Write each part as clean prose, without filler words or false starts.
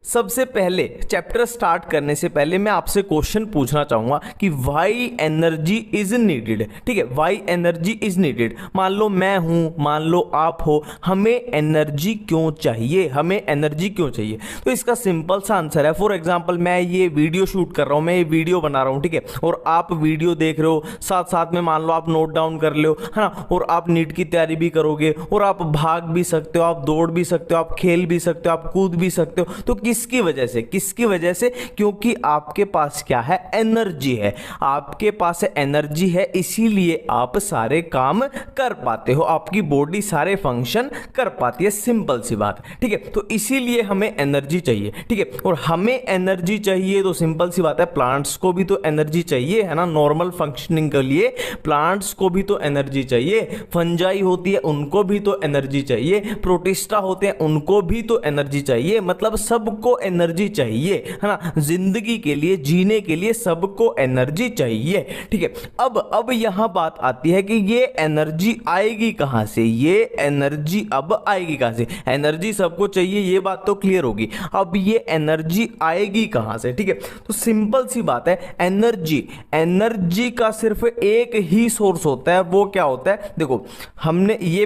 सबसे पहले chapter start करने से पहले मैं आपसे क्वेश्चन पूछना चाहूंगा कि वाई एनर्जी इज नीडेड। ठीक है, वाई एनर्जी इज नीडेड। मान लो मैं हूं, मान लो आप हो, हमें एनर्जी क्यों चाहिए, हमें एनर्जी क्यों चाहिए? तो इसका सिंपल सा आंसर है, फॉर एग्जांपल मैं ये वीडियो शूट कर रहा हूं, मैं ये वीडियो बना रहा हूं, ठीक है, और आप वीडियो देख रहे हो, साथ साथ में मान लो आप नोट डाउन कर लो, है ना, और आप नीट की तैयारी भी करोगे, और आप भाग भी सकते हो, आप दौड़ भी सकते हो, आप खेल भी सकते हो, आप कूद भी सकते हो। तो किसकी वजह से? किसकी वजह से? क्योंकि आपके पास क्या है? एनर्जी है। आपके पास एनर्जी है, इसीलिए आप सारे काम कर पाते हो, आपकी बॉडी सारे फंक्शन कर पाती है। सिंपल सी बात, ठीक है। तो इसीलिए हमें एनर्जी चाहिए, ठीक है। और हमें एनर्जी चाहिए तो सिंपल सी बात है, प्लांट्स को भी तो एनर्जी चाहिए, है ना। नॉर्मल फंक्शनिंग के लिए प्लांट्स को भी तो एनर्जी चाहिए। फंजाई होती है, उनको भी तो एनर्जी चाहिए। प्रोटिस्टा होते हैं, उनको भी तो एनर्जी चाहिए। मतलब सबको एनर्जी चाहिए, है ना। जिंदगी के लिए, जीने के लिए सबको एनर्जी चाहिए, ठीक है। अब यहां बात आती है कि ये एनर्जी आएगी कहां से? ये एनर्जी अब आएगी कहां से? एनर्जी सबको चाहिए, ये बात तो क्लियर होगी। अब ये एनर्जी आएगी कहां से? ठीक है, तो सिंपल सी बात है, एनर्जी का सिर्फ एक ही सोर्स होता है। वो क्या होता है? देखो,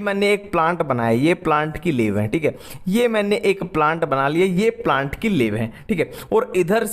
मैंने एक प्लांट बनाया, ये प्लांट की लीव है, ठीक है। ये मैंने एक प्लांट बना लिया, ये प्लांट की लीव है, ठीक है। और इधर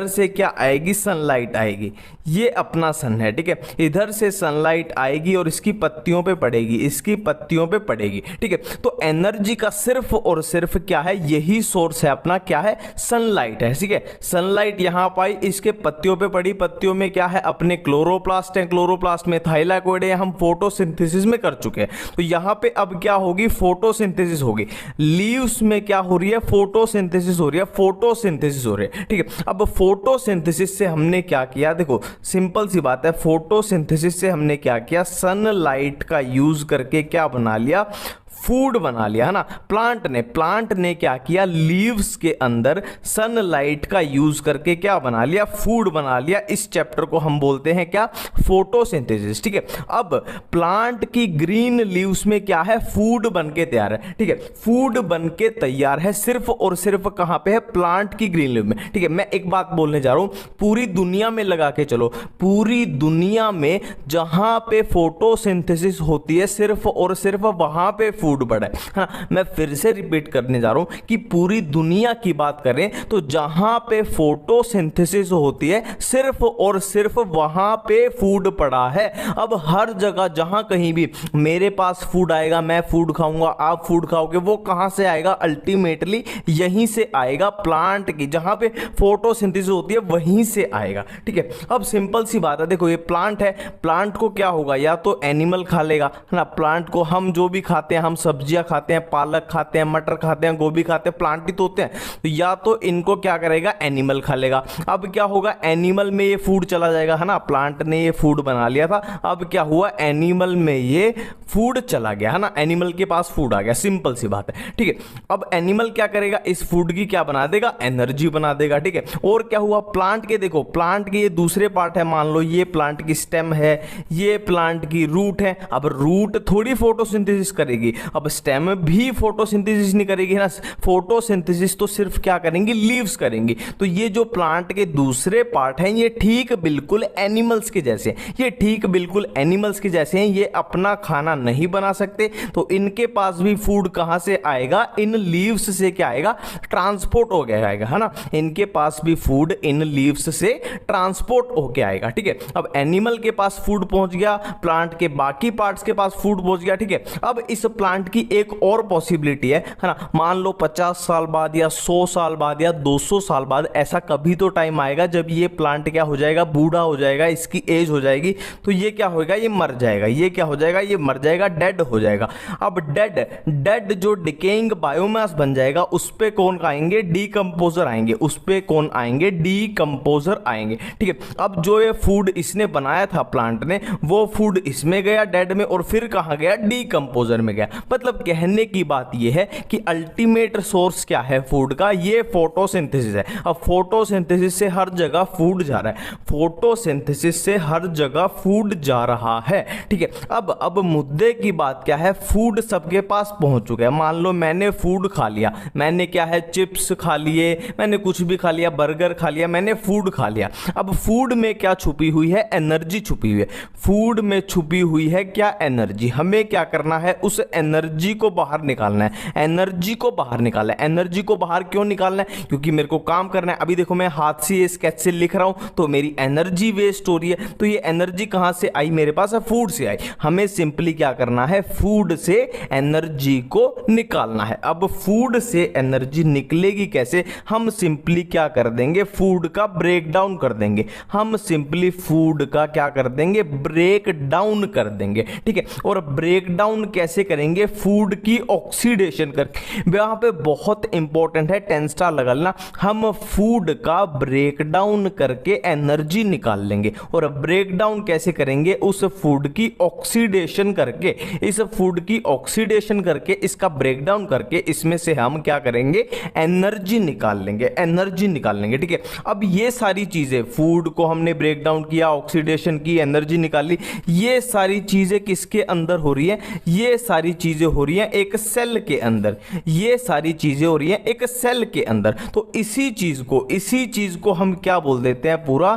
से क्या आएगी? सनलाइट आएगी। ये अपना सन है, ठीक है। इधर से सनलाइट आएगी और इसकी पत्तियों पे पड़ेगी, इसकी पत्तियों पे पड़ेगी, ठीक है। तो एनर्जी का सिर्फ और सिर्फ क्या है? यही सोर्स है अपना, क्या है? सनलाइट है, ठीक है। सनलाइट यहां पाई, इसके पत्तियों पे पड़ी, पत्तियों में क्या है? अपने क्लोरोप्लास्ट है, क्लोरोप्लास्ट में थाइलाकोइड है, हम फोटोसिंथेसिस में कर चुके हैं। तो यहां पे अब क्या होगी? फोटोसिंथेसिस होगी। लीव्स में क्या हो रही है? फोटोसिंथेसिस हो रही है, फोटोसिंथेसिस हो रही है, ठीक है। अब फोटोसिंथेसिस से हमने क्या किया? देखो सिंपल सी बात है, फोटोसिंथेसिस से हमने क्या किया? सनलाइट का यूज करके क्या बना लिया? फूड बना लिया, है ना। प्लांट ने क्या किया? लीव्स के अंदर सनलाइट का यूज करके क्या बना लिया? फूड बना लिया। इस चैप्टर को हम बोलते हैं क्या? फोटोसिंथेसिस, ठीक है। अब प्लांट की ग्रीन लीव्स में क्या है? फूड बन के तैयार है, ठीक है। फूड बन के तैयार है सिर्फ और सिर्फ कहां पे है? प्लांट की ग्रीन लीव में, ठीक है। मैं एक बात बोलने जा रहा हूं, पूरी दुनिया में लगा के चलो, पूरी दुनिया में जहां पे फोटोसिंथेसिस होती है, सिर्फ और सिर्फ वहां पे फूड बढ़ा है। हाँ, मैं फिर से रिपीट करने जा रहा हूं कि पूरी दुनिया की बात करें तो जहां पे फोटोसिंथेसिस होती है, सिर्फ और सिर्फ वहां पे फूड पड़ा है। अब हर जगह जहां कहीं भी मेरे पास फूड आएगा, मैं फूड खाऊंगा, आप फूड खाओगे, वो कहां से आएगा? अल्टीमेटली यहीं से आएगा, प्लांट की जहां पे फोटोसिंथेसिस होती है वहीं से आएगा, ठीक है। अब सिंपल सी बात है, देखो ये प्लांट है, प्लांट को क्या होगा? या तो एनिमल खा लेगा, है ना। प्लांट को हम जो भी खाते हैं, हम सब्जियां खाते हैं, पालक खाते हैं, मटर खाते हैं, गोभी खाते हैं, प्लांट ही तो होते हैं। तो या तो इनको क्या करेगा? एनिमल खा लेगा। अब क्या होगा? एनिमल में ये फूड चला जाएगा, है ना। प्लांट ने ये फूड बना लिया था, अब क्या हुआ? एनिमल में ये फूड चला गया, है ना। एनिमल के पास फूड आ गया, सिंपल सी बात है, ठीक है। अब एनिमल क्या करेगा? इस फूड की क्या बना देगा? एनर्जी बना देगा, ठीक है। और क्या हुआ? प्लांट के, देखो प्लांट के ये दूसरे पार्ट है, मान लो ये प्लांट की स्टेम है, ये प्लांट की रूट है। अब रूट थोड़ी फोटोसिंथेसिस करेगी, अब स्टेम भी फोटोसिंथेसिस नहीं करेगी, है ना। फोटोसिंथेसिस तो सिर्फ क्या करेंगी? लीव्स करेंगी। तो ये जो प्लांट के दूसरे पार्ट हैं, ये ठीक बिल्कुल एनिमल्स के जैसे हैं, ये ठीक बिल्कुल एनिमल्स के जैसे हैं। ये अपना खाना नहीं बना सकते, तो इनके पास भी फूड कहां से आएगा? इन लीव्स से क्या आएगा? ट्रांसपोर्ट हो गया आएगा, है ना। इनके पास भी फूड इन लीव्स से ट्रांसपोर्ट होके आएगा, ठीक है। अब एनिमल के पास फूड पहुंच गया, प्लांट के बाकी पार्ट्स के पास फूड पहुंच गया, ठीक है। अब इस प्लांट की एक और पॉसिबिलिटी है ना। मान लो 50 साल बाद या 100 साल बाद या 200 साल बाद, ऐसा कभी तो टाइम आएगा जब ये प्लांट क्या हो जाएगा? बूढ़ा हो जाएगा, इसकी एज हो जाएगी, तो ये क्या होगा? ये मर जाएगा। ये क्या हो जाएगा? ये मर जाएगा, डेड हो जाएगा। अब डेड जो डिकेइंग बायोमास बन जाएगा, उस पे कौन आएंगे? डीकंपोजर आएंगे। उस पे कौन आएंगे? डीकंपोजर आएंगे, ठीक है। अब जो ये फूड इसने बनाया था प्लांट ने, वो फूड इसमें गया डेड में, और फिर कहां गया? डीकंपोजर में गया। मतलब कहने की बात यह है कि अल्टीमेट सोर्स क्या है फूड का, ये फोटोसिंथेसिस है। अब फोटोसिंथेसिस से हर जगह फूड जा रहा है, फोटोसिंथेसिस से हर जगह फूड जा रहा है, ठीक है। अब मुद्दे की बात क्या है, फूड सबके पास पहुंच चुका है। मान लो मैंने फूड खा लिया, मैंने क्या है चिप्स खा लिए, मैंने कुछ भी खा लिया, बर्गर खा लिया, मैंने फूड खा लिया। अब फूड में क्या छुपी हुई है, एनर्जी छुपी हुई है। फूड में छुपी हुई है क्या, एनर्जी। हमें क्या करना है, उस एनर्जी को बाहर निकालना है, एनर्जी को बाहर निकालना है। एनर्जी को बाहर क्यों निकालना है, क्योंकि मेरे को काम करना है। अभी देखो मैं हाथ से ये स्केच से लिख रहा हूं तो मेरी एनर्जी वेस्ट हो रही है, तो ये एनर्जी कहां से आई, मेरे पास फूड से आई। हमें सिंपली क्या करना है, फूड से एनर्जी को निकालना है। अब फूड से एनर्जी निकलेगी कैसे, हम सिंपली क्या कर देंगे, फूड का ब्रेक डाउन कर देंगे। हम सिंपली फूड का क्या कर देंगे, ब्रेक डाउन कर देंगे, ठीक है। और ब्रेक डाउन कैसे करेंगे, फूड की ऑक्सीडेशन करके। यहां पे बहुत इंपॉर्टेंट है, 10 स्टार लगा लेना। हम फूड का ब्रेक डाउन करके एनर्जी निकाल लेंगे। और ब्रेक डाउन कैसे करेंगे, उस फूड की ऑक्सीडेशन करके, इस फूड की ऑक्सीडेशन करके, इसका ब्रेक डाउन करके, इसमें से हम क्या करेंगे, एनर्जी निकाल लेंगे, एनर्जी निकाल लेंगे, ठीक है। अब ये सारी चीजें, फूड को हमने ब्रेक डाउन किया, ऑक्सीडेशन की, एनर्जी निकाली, ये सारी चीजें किसके अंदर हो रही है, ये सारी चीजें हो रही हैं एक सेल के अंदर। ये सारी चीजें हो रही हैं एक सेल के अंदर। तो इसी चीज को हम क्या बोल देते हैं, पूरा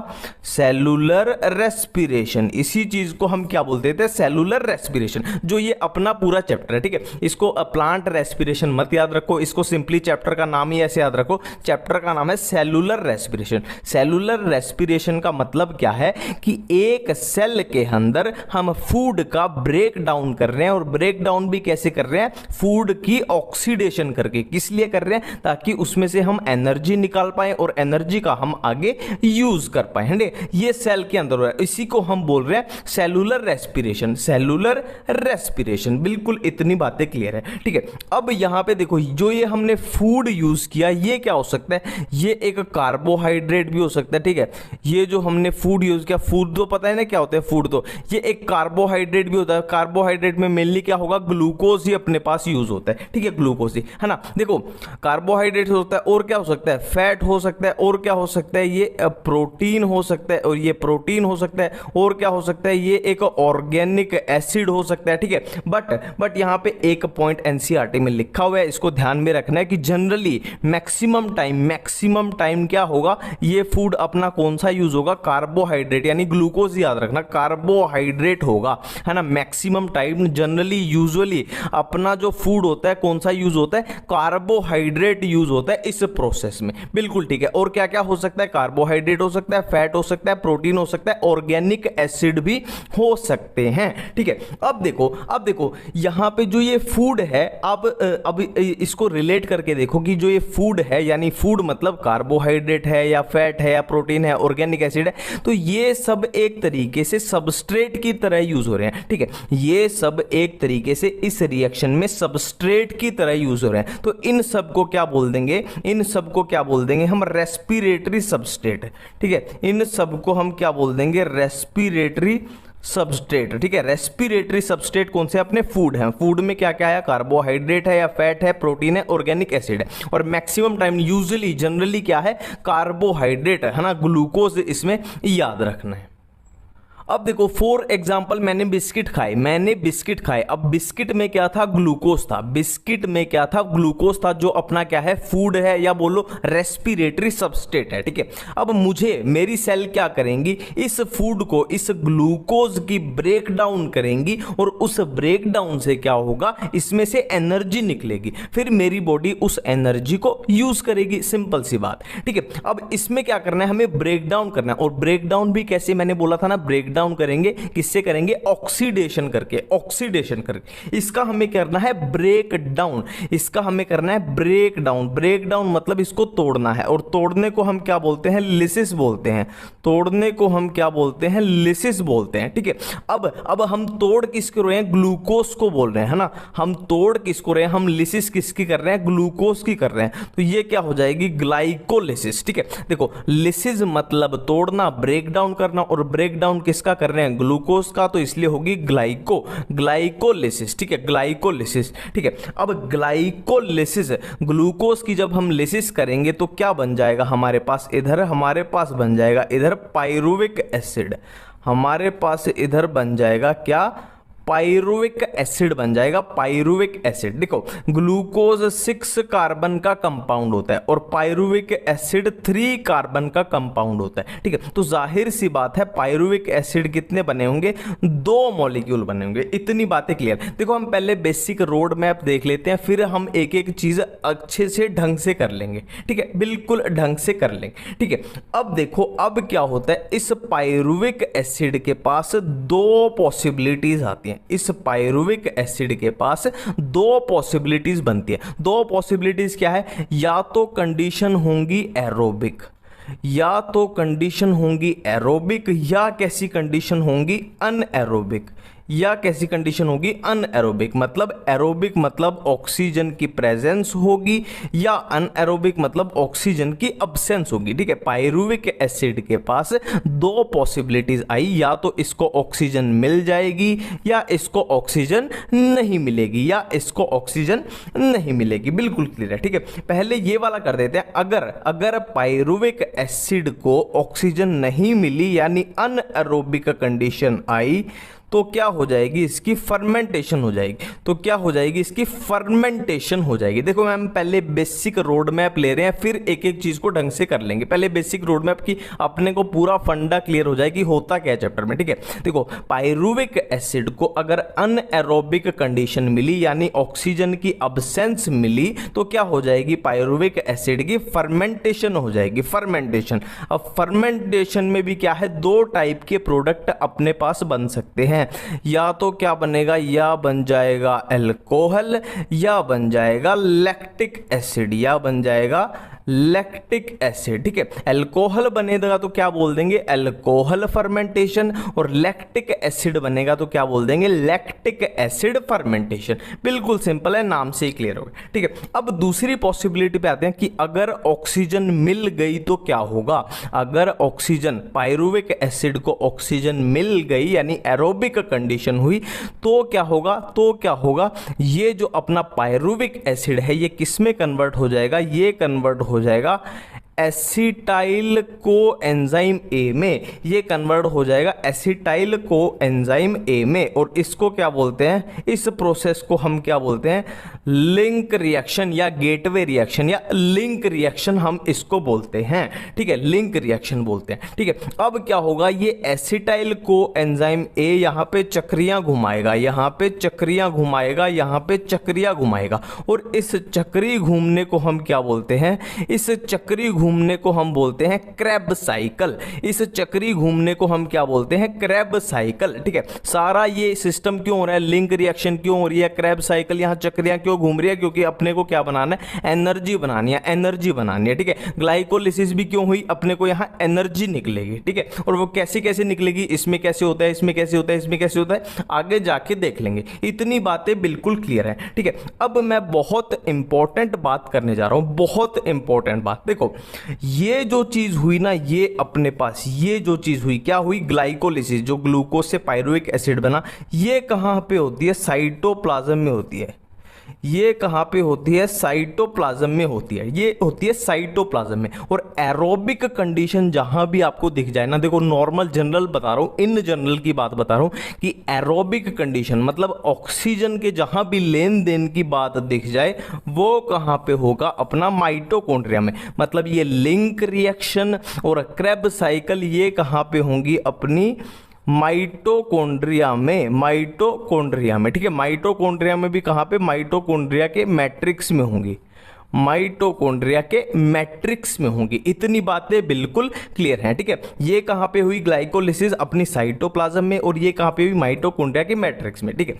सेलुलर रेस्पिरेशन। इसी चीज को हम क्या बोल देते हैं, सेलुलर रेस्पिरेशन, जो ये अपना पूरा चैप्टर है, ठीक है। इसको प्लांट रेस्पिरेशन मत याद रखो, इसको सिंपली चैप्टर का नाम ही ऐसे याद रखो। चैप्टर का नाम है सेलुलर रेस्पिरेशन। सेलुलर रेस्पिरेशन का मतलब क्या है कि एक सेल के अंदर हम फूड का ब्रेक डाउन कर रहे हैं। और ब्रेक डाउन भी कैसे कर रहे हैं, फूड की ऑक्सीडेशन करके। किस लिए कर रहे हैं, ताकि उसमें से हम एनर्जी निकाल पाए और एनर्जी का हम आगे यूज कर पाए। ये सेल के अंदर हो रहा है, इसी को हम बोल रहे हैं सेलुलर रेस्पिरेशन। सेलुलर रेस्पिरेशन, बिल्कुल इतनी बातें क्लियर है, ठीक है। अब यहां पे देखो, जो ये हमने फूड यूज किया, ये क्या हो सकता है, ये एक कार्बोहाइड्रेट भी हो सकता है, ठीक है। ये जो हमने फूड यूज किया, फूड तो पता है ना क्या होता है, फूड तो ये एक कार्बोहाइड्रेट भी होता है। कार्बोहाइड्रेट में मेनली क्या होगा, ग्लूकोज ही अपने पास यूज होता है, ठीक है, ग्लूकोज ही, है ना। देखो कार्बोहाइड्रेट होता है, और क्या हो सकता है, फैट हो सकता है, और क्या हो सकता है, ये प्रोटीन हो सकता है, और ये प्रोटीन हो सकता है, और क्या हो सकता है, ये एक ऑर्गेनिक एसिड हो सकता है, ठीक है। बट यहां पे एक पॉइंट एनसीईआरटी में लिखा हुआ है, इसको ध्यान में रखना है कि जनरली मैक्सिमम टाइम क्या होगा, ये फूड अपना कौन सा यूज होगा, कार्बोहाइड्रेट, यानी ग्लूकोज याद रखना, कार्बोहाइड्रेट होगा, है ना। मैक्सिमम टाइम जनरली यूजुअली अपना जो फूड होता है कौन सा यूज होता है, कार्बोहाइड्रेट यूज होता है इस प्रोसेस में, बिल्कुल ठीक है। और क्या क्या हो सकता है, कार्बोहाइड्रेट हो सकता है, फैट हो सकता है, प्रोटीन हो सकता है, ऑर्गेनिक एसिड भी हो सकते हैं, ठीक है। अब देखो यहां पे जो ये फूड है, अब इसको रिलेट करके देखो कि जो ये फूड है, यानी फूड मतलब कार्बोहाइड्रेट है या फैट है या प्रोटीन है, ऑर्गेनिक एसिड है, तो ये सब एक तरीके से सबस्ट्रेट की तरह यूज हो रहे हैं, ठीक है। ये सब एक तरीके से इस रिएक्शन में सबस्ट्रेट की तरह यूज हो रहे हैं। तो इन सब को क्या बोल देंगे, इन सब को क्या बोल देंगे हम, रेस्पिरेटरी सबस्ट्रेट, ठीक है। इन सब को हम क्या बोल देंगे, रेस्पिरेटरी सबस्ट्रेट, ठीक है। रेस्पिरेटरी सबस्ट्रेट कौन से, अपने फूड है। फूड में क्या क्या है, कार्बोहाइड्रेट है या फैट है, प्रोटीन है, ऑर्गेनिक एसिड है। और मैक्सिमम टाइम यूजुअली जनरली क्या है, कार्बोहाइड्रेट है ना, ग्लूकोज इसमें याद रखना है। अब देखो फॉर एग्जाम्पल मैंने बिस्किट खाए, अब बिस्किट में क्या था, ग्लूकोज था, बिस्किट में क्या था, ग्लूकोज था, जो अपना क्या है, फूड है, या बोलो रेस्पिरेटरी सबस्ट्रेट है, ठीक है। अब मेरी सेल क्या करेंगी, इस फूड को, इस ग्लूकोज की ब्रेक डाउन करेंगी, और उस ब्रेक डाउन से क्या होगा, इसमें से एनर्जी निकलेगी, फिर मेरी बॉडी उस एनर्जी को यूज करेगी, सिंपल सी बात, ठीक है। अब इसमें क्या करना है, हमें ब्रेक डाउन करना है, और ब्रेक डाउन भी कैसे, मैंने बोला था ना, ब्रेक डाउन करेंगे, किससे करेंगे, ऑक्सीडेशन करके, इसका हमें करना है ब्रेक डाउन, इसका हमें करना है ब्रेक डाउन मतलब इसको तोड़ना है, और तोड़ने को हम क्या बोलते हैं, लिसिस बोलते हैं, तोड़ने को हम क्या बोलते हैं, लिसिस बोलते हैं, ठीक है। अब हम तोड़ किसको रहे हैं, ग्लूकोज को बोल रहे हैं, है ना, हम तोड़ किसको रहे हैं, हम लिसिस किसकी कर रहे हैं, ग्लूकोज की कर रहे हैं, तो ये क्या हो जाएगी, ग्लाइकोलिसिस, ठीक है। देखो लिसिस मतलब तोड़ना, ब्रेक डाउन करना, और ब्रेक डाउन किसका किसका कर रहे हैं, ग्लूकोज का, तो इसलिए होगी ग्लाइकोलिसिस, ठीक है, ग्लाइकोलिसिस, ठीक है। अब ग्लाइकोलिसिस, ग्लूकोज की जब हम लिसिस करेंगे तो क्या बन जाएगा हमारे पास, इधर हमारे पास बन जाएगा इधर पाइरुविक एसिड, हमारे पास इधर बन जाएगा क्या, पाइरुविक एसिड बन जाएगा, पाइरुविक एसिड। देखो ग्लूकोज 6 कार्बन का कंपाउंड होता है और पाइरुविक एसिड 3 कार्बन का कंपाउंड होता है, ठीक है। तो जाहिर सी बात है पाइरुविक एसिड कितने बने होंगे, 2 मॉलिक्यूल बने होंगे। इतनी बातें क्लियर। देखो हम पहले बेसिक रोड मैप देख लेते हैं, फिर हम एक एक चीज अच्छे से ढंग से कर लेंगे, ठीक है, बिल्कुल ढंग से कर लेंगे, ठीक है। अब देखो अब क्या होता है, इस पाइरुविक एसिड के पास 2 पॉसिबिलिटीज आती हैं, इस पाइरुविक एसिड के पास 2 पॉसिबिलिटीज बनती है। 2 पॉसिबिलिटीज क्या है, या तो कंडीशन होंगी एरोबिक, या तो कंडीशन होंगी एरोबिक, या कैसी कंडीशन होंगी अनएरोबिक, या कैसी कंडीशन होगी अनएरोबिक। मतलब एरोबिक मतलब ऑक्सीजन की प्रेजेंस होगी, या अनएरोबिक मतलब ऑक्सीजन की अब्सेंस होगी, ठीक है। पाइरुविक एसिड के पास 2 पॉसिबिलिटीज आई, या तो इसको ऑक्सीजन मिल जाएगी या इसको ऑक्सीजन नहीं मिलेगी, या इसको ऑक्सीजन नहीं मिलेगी, बिल्कुल क्लियर है, ठीक है। पहले ये वाला कर देते हैं, अगर पाइरुविक एसिड को ऑक्सीजन नहीं मिली यानी अनएरोबिक कंडीशन आई तो क्या हो जाएगी, इसकी फर्मेंटेशन हो जाएगी। तो क्या हो जाएगी, इसकी फर्मेंटेशन हो जाएगी। देखो मैम पहले बेसिक रोड मैप ले रहे हैं, फिर एक एक चीज को ढंग से कर लेंगे। पहले बेसिक रोड मैप की अपने को पूरा फंडा क्लियर हो जाए कि होता क्या है चैप्टर में, ठीक है। देखो पाइरुविक एसिड को अगर अनएरोबिक कंडीशन मिली यानी ऑक्सीजन की अब्सेंस मिली तो क्या हो जाएगी, पाइरुविक एसिड की फर्मेंटेशन हो जाएगी, फर्मेंटेशन। अब फर्मेंटेशन में भी क्या है, 2 टाइप के प्रोडक्ट अपने पास बन सकते हैं, या तो क्या बनेगा, या बन जाएगा अल्कोहल, या बन जाएगा लैक्टिक एसिड, या बन जाएगा लैक्टिक एसिड, ठीक है। अल्कोहल बनेगा तो क्या बोल देंगे, अल्कोहल फर्मेंटेशन, और लैक्टिक एसिड बनेगा तो क्या बोल देंगे, लैक्टिक एसिड फर्मेंटेशन। बिल्कुल सिंपल है, नाम से ही क्लियर हो गया, ठीक है। अब दूसरी पॉसिबिलिटी पे आते हैं कि अगर ऑक्सीजन मिल गई तो क्या होगा। अगर ऑक्सीजन, पाइरुविक एसिड को ऑक्सीजन मिल गई यानी एरोबिक कंडीशन हुई तो क्या होगा, तो क्या होगा, ये जो अपना पाइरुविक एसिड है ये किस में कन्वर्ट हो जाएगा, ये कन्वर्ट हो जाएगा एसिटाइल को एंजाइम ए में, ये कन्वर्ट हो जाएगा एसिटाइल को एंजाइम ए में। और इसको क्या बोलते हैं, इस प्रोसेस को हम क्या बोलते हैं, लिंक रिएक्शन या गेटवे रिएक्शन या लिंक रिएक्शन हम इसको बोलते हैं, ठीक है, लिंक रिएक्शन बोलते हैं, ठीक है। अब क्या होगा, ये एसिटाइल को एंजाइम ए यहाँ पे चक्रियां घुमाएगा, यहाँ पे चक्रियां घुमाएगा, यहाँ पे चक्रियां घुमाएगा, और इस चक्री घूमने को हम क्या बोलते हैं, इस चक्री घूमने को हम बोलते हैं क्रैब साइकिल। इस चक्री घूमने को हम क्या बोलते हैं, क्रैब साइकिल, ठीक है। सारा ये सिस्टम क्यों हो रहा है, लिंक रिएक्शन क्यों हो रही है, क्रैब साइकिल, यहाँ चक्रियां क्यों घूम रही है, क्योंकि अपने को क्या बनाना है, एनर्जी बनानी है, एनर्जी बनानी है, ठीक है। ग्लाइकोलिसिस भी क्यों हुई, अपने को यहाँ एनर्जी निकलेगी, ठीक है। और वो कैसे कैसे निकलेगी, इसमें कैसे होता है, इसमें कैसे होता है, इसमें कैसे होता है, आगे जाके देख लेंगे। इतनी बातें बिल्कुल क्लियर है, ठीक है। अब मैं बहुत इंपॉर्टेंट बात करने जा रहा हूं, बहुत इंपॉर्टेंट बात। देखो ये जो चीज हुई ना, ये अपने पास ये जो चीज हुई, क्या हुई, ग्लाइकोलिसिस, जो ग्लूकोज से पाइरुविक एसिड बना, ये कहां पे होती है, साइटोप्लाज्म में होती है। ये कहां पे होती है, साइटोप्लाज्म में होती है, ये होती है साइटोप्लाज्म में। और एरोबिक कंडीशन जहां भी आपको दिख जाए ना, देखो नॉर्मल जनरल बता रहा हूं, इन जनरल की बात बता रहा हूं कि एरोबिक कंडीशन मतलब ऑक्सीजन के जहां भी लेन देन की बात दिख जाए वो कहां पे होगा, अपना माइटोकॉन्ड्रिया में। मतलब ये लिंक रिएक्शन और क्रेब साइकिल ये कहां पे होंगी, अपनी माइटोकॉन्ड्रिया में, माइटोकॉन्ड्रिया में, ठीक है। माइटोकॉन्ड्रिया में भी कहां पे, माइटोकॉन्ड्रिया के मैट्रिक्स में होंगी, माइटोकॉन्ड्रिया के मैट्रिक्स में होंगी। इतनी बातें बिल्कुल क्लियर हैं, ठीक है। ये कहां पे हुई ग्लाइकोलिसिस, अपनी साइटोप्लाज्म में, और ये कहां पे हुई, माइटोकॉन्ड्रिया के मैट्रिक्स में, ठीक है।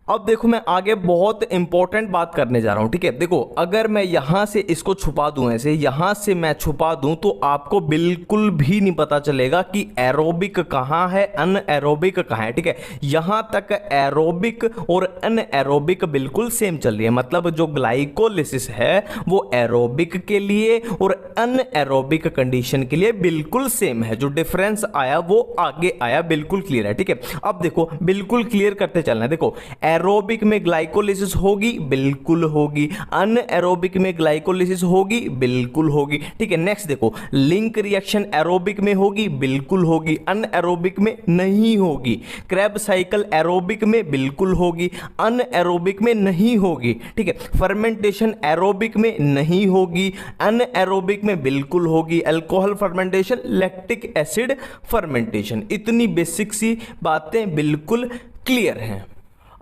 अब देखो मैं आगे बहुत इंपॉर्टेंट बात करने जा रहा हूं, ठीक है। देखो अगर मैं यहां से इसको छुपा दूं, ऐसे यहां से मैं छुपा दूं, तो आपको बिल्कुल भी नहीं पता चलेगा कि एरोबिक कहां है, अनएरोबिक कहां है, ठीक है। यहां तक एरोबिक और अनएरोबिक बिल्कुल सेम चल रही है, मतलब जो ग्लाइकोलिसिस है वो एरोबिक के लिए और अनएरोबिक कंडीशन के लिए बिल्कुल सेम है। जो डिफरेंस आया वो आगे आया, बिल्कुल क्लियर है, ठीक है। अब देखो बिल्कुल क्लियर करते चलना है। देखो एरोबिक में ग्लाइकोलिसिस होगी, बिल्कुल होगी। अनएरोबिक में ग्लाइकोलिसिस होगी, बिल्कुल होगी, ठीक है। नेक्स्ट देखो लिंक रिएक्शन एरोबिक में होगी, बिल्कुल होगी। अनएरोबिक में नहीं होगी। क्रेब साइकिल एरोबिक में बिल्कुल होगी, अनएरोबिक में नहीं होगी, ठीक है। फर्मेंटेशन एरोबिक में नहीं होगी, अनएरोबिक में बिल्कुल होगी। Alcohol fermentation, lactic acid fermentation, इतनी बेसिक सी बातें बिल्कुल क्लियर हैं।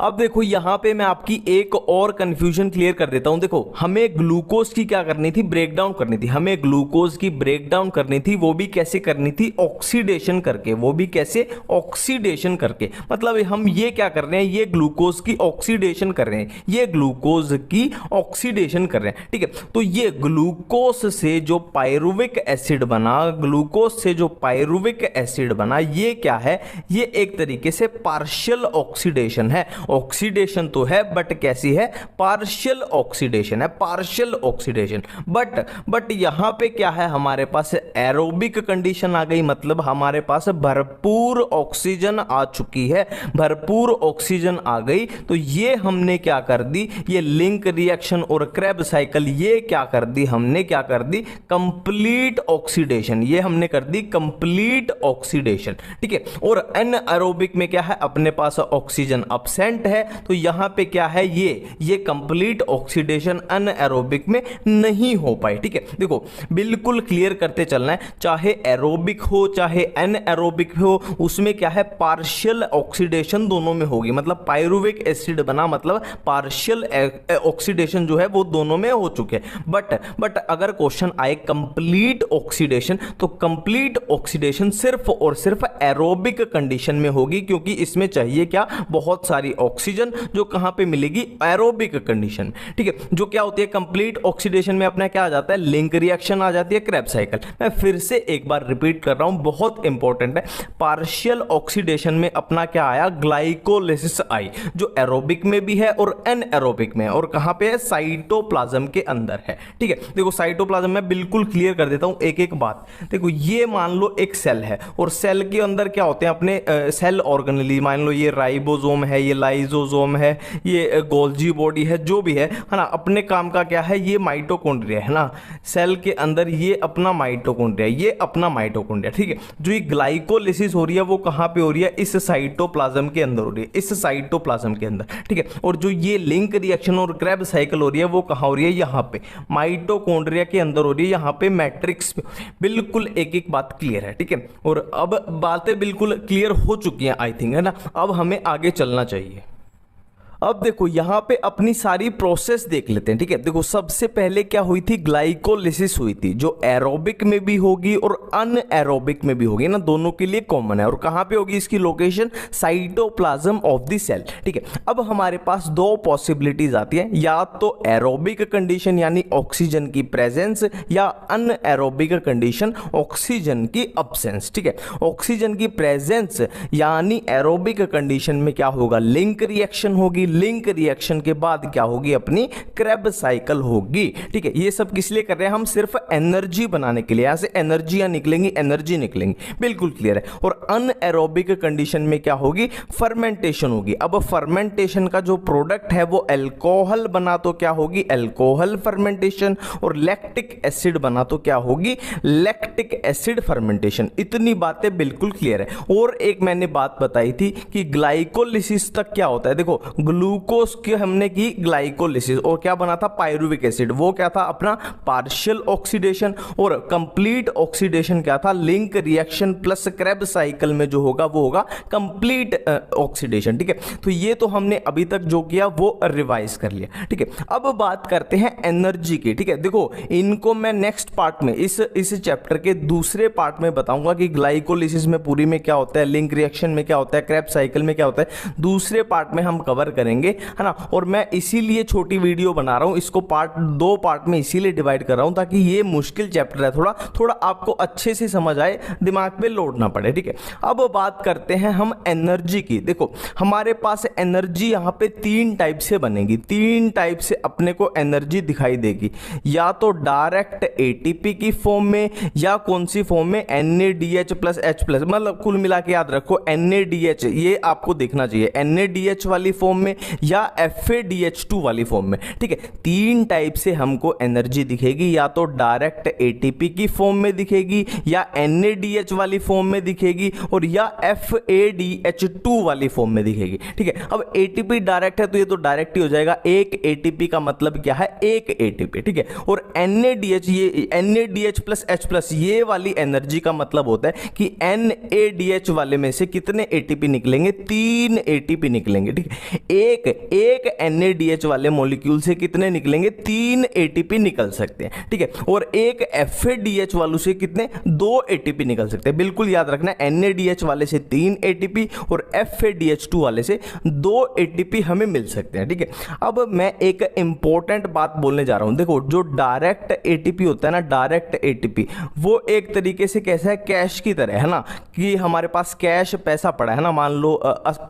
अब देखो यहां पे मैं आपकी एक और कंफ्यूजन क्लियर कर देता हूं। देखो हमें ग्लूकोज की क्या करनी थी, ब्रेकडाउन करनी थी। हमें ग्लूकोज की ब्रेकडाउन करनी थी, वो भी कैसे करनी थी, ऑक्सीडेशन करके। वो भी कैसे, ऑक्सीडेशन करके। मतलब हम ये क्या कर रहे हैं, ये ग्लूकोज की ऑक्सीडेशन कर रहे हैं, ये ग्लूकोज की ऑक्सीडेशन कर रहे हैं, ठीक है। तो ये ग्लूकोज से जो पायरुविक एसिड बना, ग्लूकोज से जो पायरुविक एसिड बना, ये क्या है, ये एक तरीके से पार्शियल ऑक्सीडेशन है। ऑक्सीडेशन तो है बट कैसी है, पार्शियल ऑक्सीडेशन है, पार्शियल ऑक्सीडेशन। बट यहां पे क्या है, हमारे पास एरोबिक कंडीशन आ गई, मतलब हमारे पास भरपूर ऑक्सीजन आ चुकी है, भरपूर ऑक्सीजन आ गई। तो ये हमने क्या कर दी, ये लिंक रिएक्शन और क्रेब साइकिल, ये क्या कर दी, हमने क्या कर दी, कंप्लीट ऑक्सीडेशन, ये हमने कर दी कंप्लीट ऑक्सीडेशन, ठीक है। और एनाएरोबिक में क्या है, अपने पास ऑक्सीजन एब्सेंट है, तो यहां पे क्या है, ये कंप्लीट ऑक्सीडेशन अनएरोबिक में नहीं हो पाई, ठीक है। देखो बिल्कुल क्लियर करते चलना है, चाहे एरोबिक हो चाहे एनएरोबिक हो, उसमें क्या है, पार्शियल ऑक्सीडेशन दोनों में होगी। मतलब पायरुविक एसिड बना, मतलब पार्शियल ऑक्सीडेशन जो है वो दोनों में हो चुके हैं। बट अगर क्वेश्चन आए कंप्लीट ऑक्सीडेशन, तो कंप्लीट ऑक्सीडेशन सिर्फ और सिर्फ एरोबिक कंडीशन में होगी, क्योंकि इसमें चाहिए क्या, बहुत सारी ऑक्सीजन, जो कहां पे मिलेगी, एरोबिक कंडीशन, ठीक है। जो क्या होती है कंप्लीट ऑक्सीडेशन में, अपना क्या आ जाता है, लिंक रिएक्शन आ जाती है, क्रेब साइकिल। मैं फिर से एक बार रिपीट कर रहा हूं, बहुत इंपॉर्टेंट है। पार्शियल ऑक्सीडेशन में अपना क्या आया, ग्लाइकोलिसिस आई, जो एरोबिक में भी है और एनएरोबिक में है, और कहां पे है, साइटोप्लाज्म के अंदर है, ठीक है। देखो साइटोप्लाज्म में बिल्कुल क्लियर कर देता हूं एक एक बात। देखो ये मान लो एक सेल है, और सेल के अंदर क्या होते हैं, अपने सेल ऑर्गेनेली, मान लो ये राइबोसोम है, ये लाइसोसोम है, ये गोल्जी बॉडी है, जो भी है ना, अपने काम का क्या है, ये माइटोकॉन्ड्रिया है ना, सेल के अंदर ये अपना माइटोकॉन्ड्रिया, ये अपना माइटोकॉन्ड्रिया, ठीक है। जो ये ग्लाइकोलिसिस हो रही है वो कहां पे हो रही है, इस साइटोप्लाज्म के अंदर हो रही है, इस साइटोप्लाज्म के अंदर, ठीक है। और जो ये लिंक रिएक्शन और क्रेब साइकिल हो रही है वो कहां हो रही है, यहां पे माइटोकॉन्ड्रिया के अंदर हो रही है, यहां पे मैट्रिक्स पे। बिल्कुल एक एक बात क्लियर है, ठीक है। और अब बातें बिल्कुल क्लियर हो चुकी हैं आई थिंक, है ना। अब हमें आगे चलना चाहिए। अब देखो यहां पे अपनी सारी प्रोसेस देख लेते हैं, ठीक है। देखो सबसे पहले क्या हुई थी, ग्लाइकोलिसिस हुई थी, जो एरोबिक में भी होगी और अनएरोबिक में भी होगी ना, दोनों के लिए कॉमन है। और कहां पे होगी इसकी location, cytoplasm of the cell, ठीक है। अब हमारे पास दो पॉसिबिलिटीज आती है, या तो एरोबिक कंडीशन यानी ऑक्सीजन की प्रेजेंस, या अनएरोबिक कंडीशन ऑक्सीजन की अब्सेंस, ठीक है। ऑक्सीजन की प्रेजेंस यानी एरोबिक कंडीशन में क्या होगा, लिंक रिएक्शन होगी, लिंक रिएक्शन के बाद क्या होगी, अपनी क्रेब साइकिल होगी, ठीक है। ये सब किस लिए कर रहे हैं हम, सिर्फ एनर्जी बनाने के लिए, यहां से एनर्जियां निकलेंगी, एनर्जी निकलेंगी, बिल्कुल क्लियर है। और अनएरोबिक कंडीशन में क्या होगी, फर्मेंटेशन होगी। अब फर्मेंटेशन का जो प्रोडक्ट है वो अल्कोहल बना तो क्या होगी, अल्कोहल फर्मेंटेशन, और लैक्टिक एसिड बना तो क्या होगी, लैक्टिक एसिड फर्मेंटेशन। इतनी बातें बिल्कुल क्लियर है। और एक मैंने बात बताई थी कि ग्लाइकोलिसिस तक क्या होता है, देखो ग्लूकोज की हमने की ग्लाइकोलिसिस, और क्या बना था, पायरुविक एसिड, वो क्या था, अपना पार्शियल ऑक्सीडेशन। और कंप्लीट ऑक्सीडेशन क्या था, link reaction plus Krebs cycle में जो होगा वो होगा कंप्लीट ऑक्सीडेशन, ठीक है। तो ये तो हमने अभी तक जो किया वो रिवाइज कर लिया, ठीक है। अब बात करते हैं एनर्जी की, ठीक है। देखो इनको मैं नेक्स्ट पार्ट में, इस चैप्टर के दूसरे पार्ट में बताऊंगा कि ग्लाइकोलिसिस में पूरी में क्या होता है, लिंक रिएक्शन में क्या होता है, क्रेब साइकिल में क्या होता है, दूसरे पार्ट में हम कवर करेंगे करेंगे, है ना। और मैं इसीलिए छोटी वीडियो बना रहा हूं, इसको दो पार्ट में इसीलिए डिवाइड कर रहा हूं ताकि ये मुश्किल चैप्टर है, थोड़ा थोड़ा आपको अच्छे से समझ आए, दिमाग पे लोड ना पड़े, ठीक है। अब बात करते हैं हम एनर्जी की। देखो हमारे पास एनर्जी यहां पे 3 टाइप से बनेगी, 3 टाइप से अपने को एनर्जी दिखाई देगी, या तो डायरेक्ट एटीपी की फॉर्म में, या कौन सी फॉर्म में, NADH प्लस H प्लस, मतलब कुल मिला के याद रखो NADH, ये आपको देखना चाहिए, NADH वाली फॉर्म में या FADH2 वाली फॉर्म में, ठीक है। 3 टाइप से हमको एनर्जी दिखेगी, या तो डायरेक्ट एटीपी की फॉर्म में दिखेगी, या NADH वाली फॉर्म में दिखेगी, और या FADH2 वाली फॉर्म में दिखेगी, ठीक है। अब एटीपी डायरेक्ट है तो ये तो डायरेक्ट ही हो जाएगा, एक एटीपी का मतलब क्या है, एक एटीपी, ठीक है। और NADH, ये NADH प्लस H प्लस, ये वाली एनर्जी का मतलब होता है कि NADH वाले में से कितने एटीपी निकलेंगे, 3 एटीपी निकलेंगे, ठीक है। एक NADH वाले मॉलिक्यूल से कितने निकलेंगे, 3 एटीपी निकल सकते हैं, ठीक है। और एक FADH वालों से कितने, 2 एटीपी निकल सकते हैं, बिल्कुल याद रखना, NADH वाले से 3 एटीपी और FADH2 वाले से 2 एटीपी हमें मिल सकते हैं, ठीक है। अब मैं एक इंपॉर्टेंट बात बोलने जा रहा हूं, देखो जो डायरेक्ट एटीपी होता है ना, डायरेक्ट एटीपी वो एक तरीके से कैसा है, कैश की तरह है ना, कि हमारे पास कैश पैसा पड़ा है ना, मान लो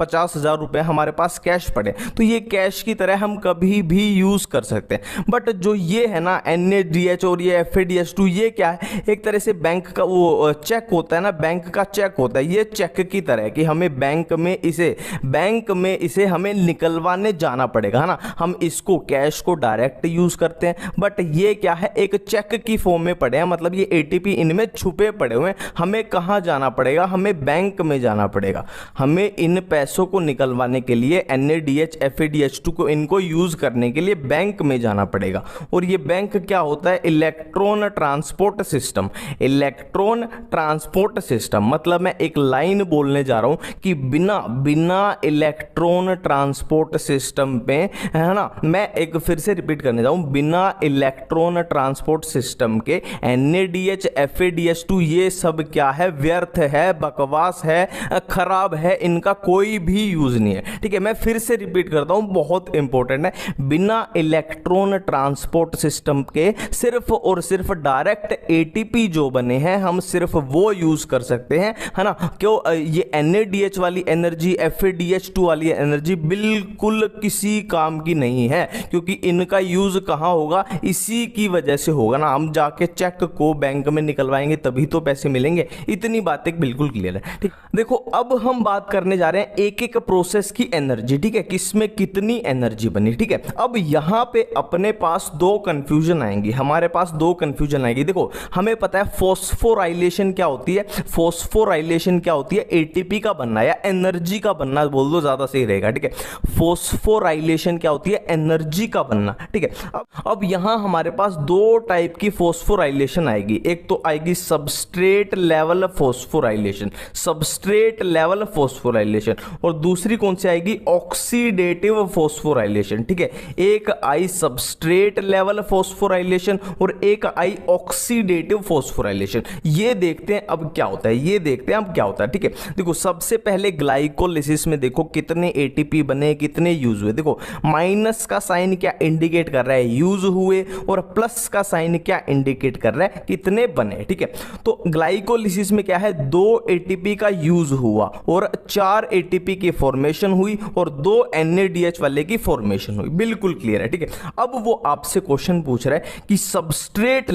50,000 रुपए हमारे पास कैश पड़े, तो ये कैश की तरह हम कभी भी यूज कर सकते हैं। बट जो ये है ना NADH और ये FADH2, ये क्या है, एक तरह से बैंक का वो चेक होता है ना, बैंक का चेक होता है, ये चेक की तरह है कि हमें बैंक में इसे हमें निकलवाने जाना पड़ेगा, है ना। हम इसको कैश को डायरेक्ट यूज करते हैं, बट ये क्या है, एक चेक की फॉर्म में पड़े हैं, मतलब ये एटीपी इनमें छुपे पड़े हुए हैं। हमें कहां जाना पड़ेगा, हमें बैंक में जाना पड़ेगा, हमें इन पैसों को निकलवाने के लिए NADH FADH2 को इनको यूज करने के लिए बैंक में जाना पड़ेगा। और ये बैंक क्या होता है, electron transport system. Electron transport system मतलब मैं एक लाइन बोलने जा रहा हूं कि बिना इलेक्ट्रॉन ट्रांसपोर्ट सिस्टम पे, है ना, मैं एक फिर से रिपीट करने जाऊं, बिना इलेक्ट्रॉन ट्रांसपोर्ट सिस्टम के NADH FADH2 ये सब क्या है, व्यर्थ है, बकवास है, खराब है, इनका कोई भी यूज नहीं है, ठीक है। मैं फिर से रिपीट करता हूं, बहुत इंपॉर्टेंट है, बिना इलेक्ट्रॉन ट्रांसपोर्ट सिस्टम के सिर्फ और सिर्फ डायरेक्ट एटीपी जो बने हैं हम सिर्फ वो यूज कर सकते हैं, है ना। क्यों, ये NADH वाली एनर्जी FADH2 वाली एनर्जी बिल्कुल किसी काम की नहीं है, क्योंकि इनका यूज कहां होगा, इसी की वजह से होगा ना, हम जाके चेक को बैंक में निकलवाएंगे तभी तो पैसे मिलेंगे। इतनी बातें बिल्कुल क्लियर है, ठीक। देखो अब हम बात करने जा रहे हैं एक एक प्रोसेस की एनर्जी, ठीक है, किसमें कितनी एनर्जी बनी, ठीक है। अब यहां पे अपने पास 2 कंफ्यूजन आएंगी, हमारे पास 2 कंफ्यूजन आएगी। देखो हमें पता है फॉस्फोराइलेशन क्या होती है, फॉस्फोराइलेशन क्या होती है, एटीपी का बनना या एनर्जी का बनना बोल दो, ज्यादा सही रहेगा, ठीक है। फॉस्फोराइलेशन क्या होती है, एनर्जी का बनना, ठीक है। अब यहां हमारे पास 2 टाइप की फॉस्फोराइलेशन आएगी, एक तो आएगी substrate level phosphorylation, substrate level phosphorylation, और दूसरी कौन सी आएगी, ऑक्सीडेटिव फॉस्फोराइलेशन, ठीक है। एक आई सबस्ट्रेट लेवल फॉस्फोराइलेशन और एक आई ऑक्सीडेटिव फॉस्फोराइलेशन। ये देखते हैं अब क्या होता है, ये देखते हैं अब क्या होता है, ठीक है। देखो सबसे पहले ग्लाइकोलिसिस में देखो कितने एटीपी बने, कितने यूज हुए। देखो माइनस का साइन क्या इंडिकेट कर रहा है, यूज हुए, और प्लस का साइन क्या इंडिकेट कर रहा है, कितने बने, ठीक है। तो ग्लाइकोलिसिस में क्या है, 2 एटीपी का यूज हुआ और 4 एटीपी की फॉर्मेशन हुई और 2 NADH वाले की फॉर्मेशन हुई, बिल्कुल क्लियर है, ठीक है। अब वो आपसे क्वेश्चन पूछ रहा है कि सबस्ट्रेट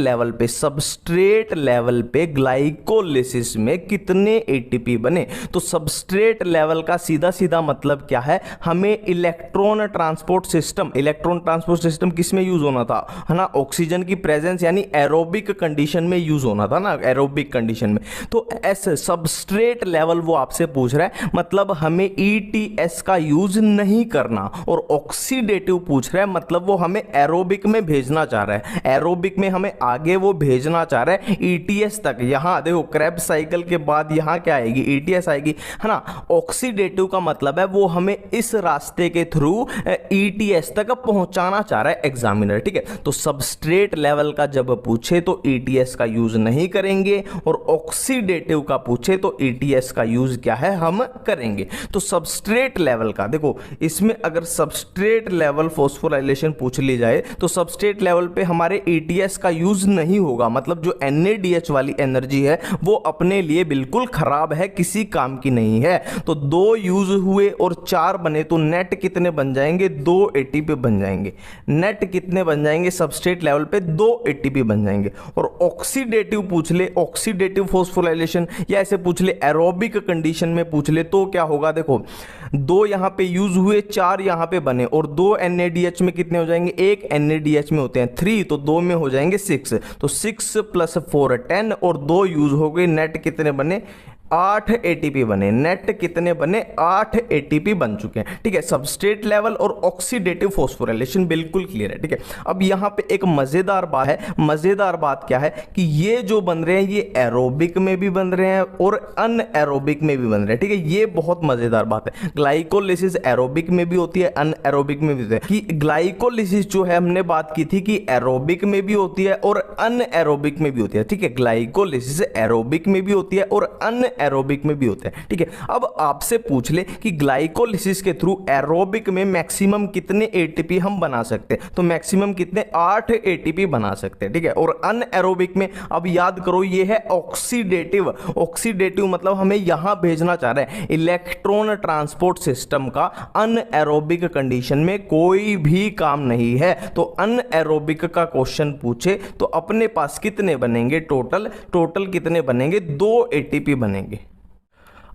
लेवल पे ग्लाइकोलिसिस में कितने एटीपी बने। तो सबस्ट्रेट लेवल का सीधा सीधा मतलब क्या है, हमें इलेक्ट्रॉन ट्रांसपोर्ट सिस्टम किस में यूज होना था, है ना, ऑक्सीजन की प्रेजेंस यानी एरोबिक कंडीशन में यूज होना था ना, एरोबिक कंडीशन में। तो ऐसे सबस्ट्रेट लेवल वो आपसे पूछ रहा है, मतलब हमें ETS का यूज नहीं करना, और ऑक्सीडेटिव पूछ रहा है मतलब वो हमें एरोबिक में भेजना चाह रहा है, एरोबिक में हमें आगे वो भेजना चाह रहा है ETS तक। यहां देखो क्रेब्स साइकिल के बाद यहां क्या आएगी, ETS आएगी, है ना। ऑक्सीडेटिव का मतलब है वो हमें इस रास्ते के थ्रू ETS तक पहुंचाना चाह रहा है एग्जामिनर, ठीक है। तो सबस्ट्रेट लेवल का जब पूछे तो ETS का यूज नहीं करेंगे, और ऑक्सीडेटिव का पूछे तो ETS का यूज क्या है, हम करेंगे। तो सबस्ट्रेट लेवल का देखो इसमें अगर सबस्ट्रेट लेवल फॉस्फोराइलेशन पूछ ली जाए तो सबस्ट्रेट लेवल पे हमारे ETS का यूज नहीं होगा, मतलब जो NADH वाली एनर्जी है वो अपने लिए बिल्कुल खराब है, किसी काम की नहीं है। तो 2 यूज हुए और 4 बने तो नेट कितने बन जाएंगे, 2 ATP बन जाएंगे। नेट कितने बन जाएंगे सबस्ट्रेट लेवल पे, 2 ATP बन जाएंगे। और ऑक्सीडेटिव पूछ ले, ऑक्सीडेटिव फॉस्फोराइलेशन, या ऐसे पूछ ले एरोबिक कंडीशन में पूछ ले तो क्या होगा, देखो 2 यहां पे यूज हुए, 4 यहां पे बने और 2 NADH में कितने हो जाएंगे, 1 NADH में होते हैं 3, तो 2 में हो जाएंगे 6, तो 6 + 4 10 और 2 यूज हो गए, नेट कितने बने, 8 ATP बने। नेट कितने बने, 8 ATP बन चुके हैं। ठीक है, सबस्ट्रेट लेवल और ऑक्सीडेटिव फॉस्फोराइलेशन बिल्कुल क्लियर है। ठीक है, अब यहां पे एक मजेदार बात है। मजेदार बात क्या है कि ये जो बन रहे हैं ये एरोबिक में भी बन रहे हैं और अनएरोबिक में भी बन रहे हैं। ठीक है, ये बहुत मजेदार बात है। ग्लाइकोलिसिस एरोबिक में भी होती है, अनएरोबिक में भी होती है। कि ग्लाइकोलिसिस जो है हमने बात की थी कि एरोबिक में भी होती है और अनएरोबिक में भी होती है। ठीक है, ग्लाइकोलिसिस एरोबिक में भी होती है और एरोबिक में भी होते हैं। ठीक है, अब आपसे पूछ ले कि ग्लाइकोलिसिस के थ्रू एरोबिक में मैक्सिमम कितने ATP हम बना सकते हैं, तो मैक्सिमम कितने, 8 ATP बना सकते हैं। ठीक है, और अनएरोबिक में अब याद करो ये है ऑक्सीडेटिव। ऑक्सीडेटिव मतलब हमें यहां भेजना चाह रहे हैं इलेक्ट्रॉन ट्रांसपोर्ट सिस्टम का अनएरोबिक कंडीशन में कोई भी काम नहीं है। तो अनएरोबिक का क्वेश्चन पूछे तो अपने पास कितने बनेंगे, टोटल कितने बनेंगे, 2 ATP बनेंगे।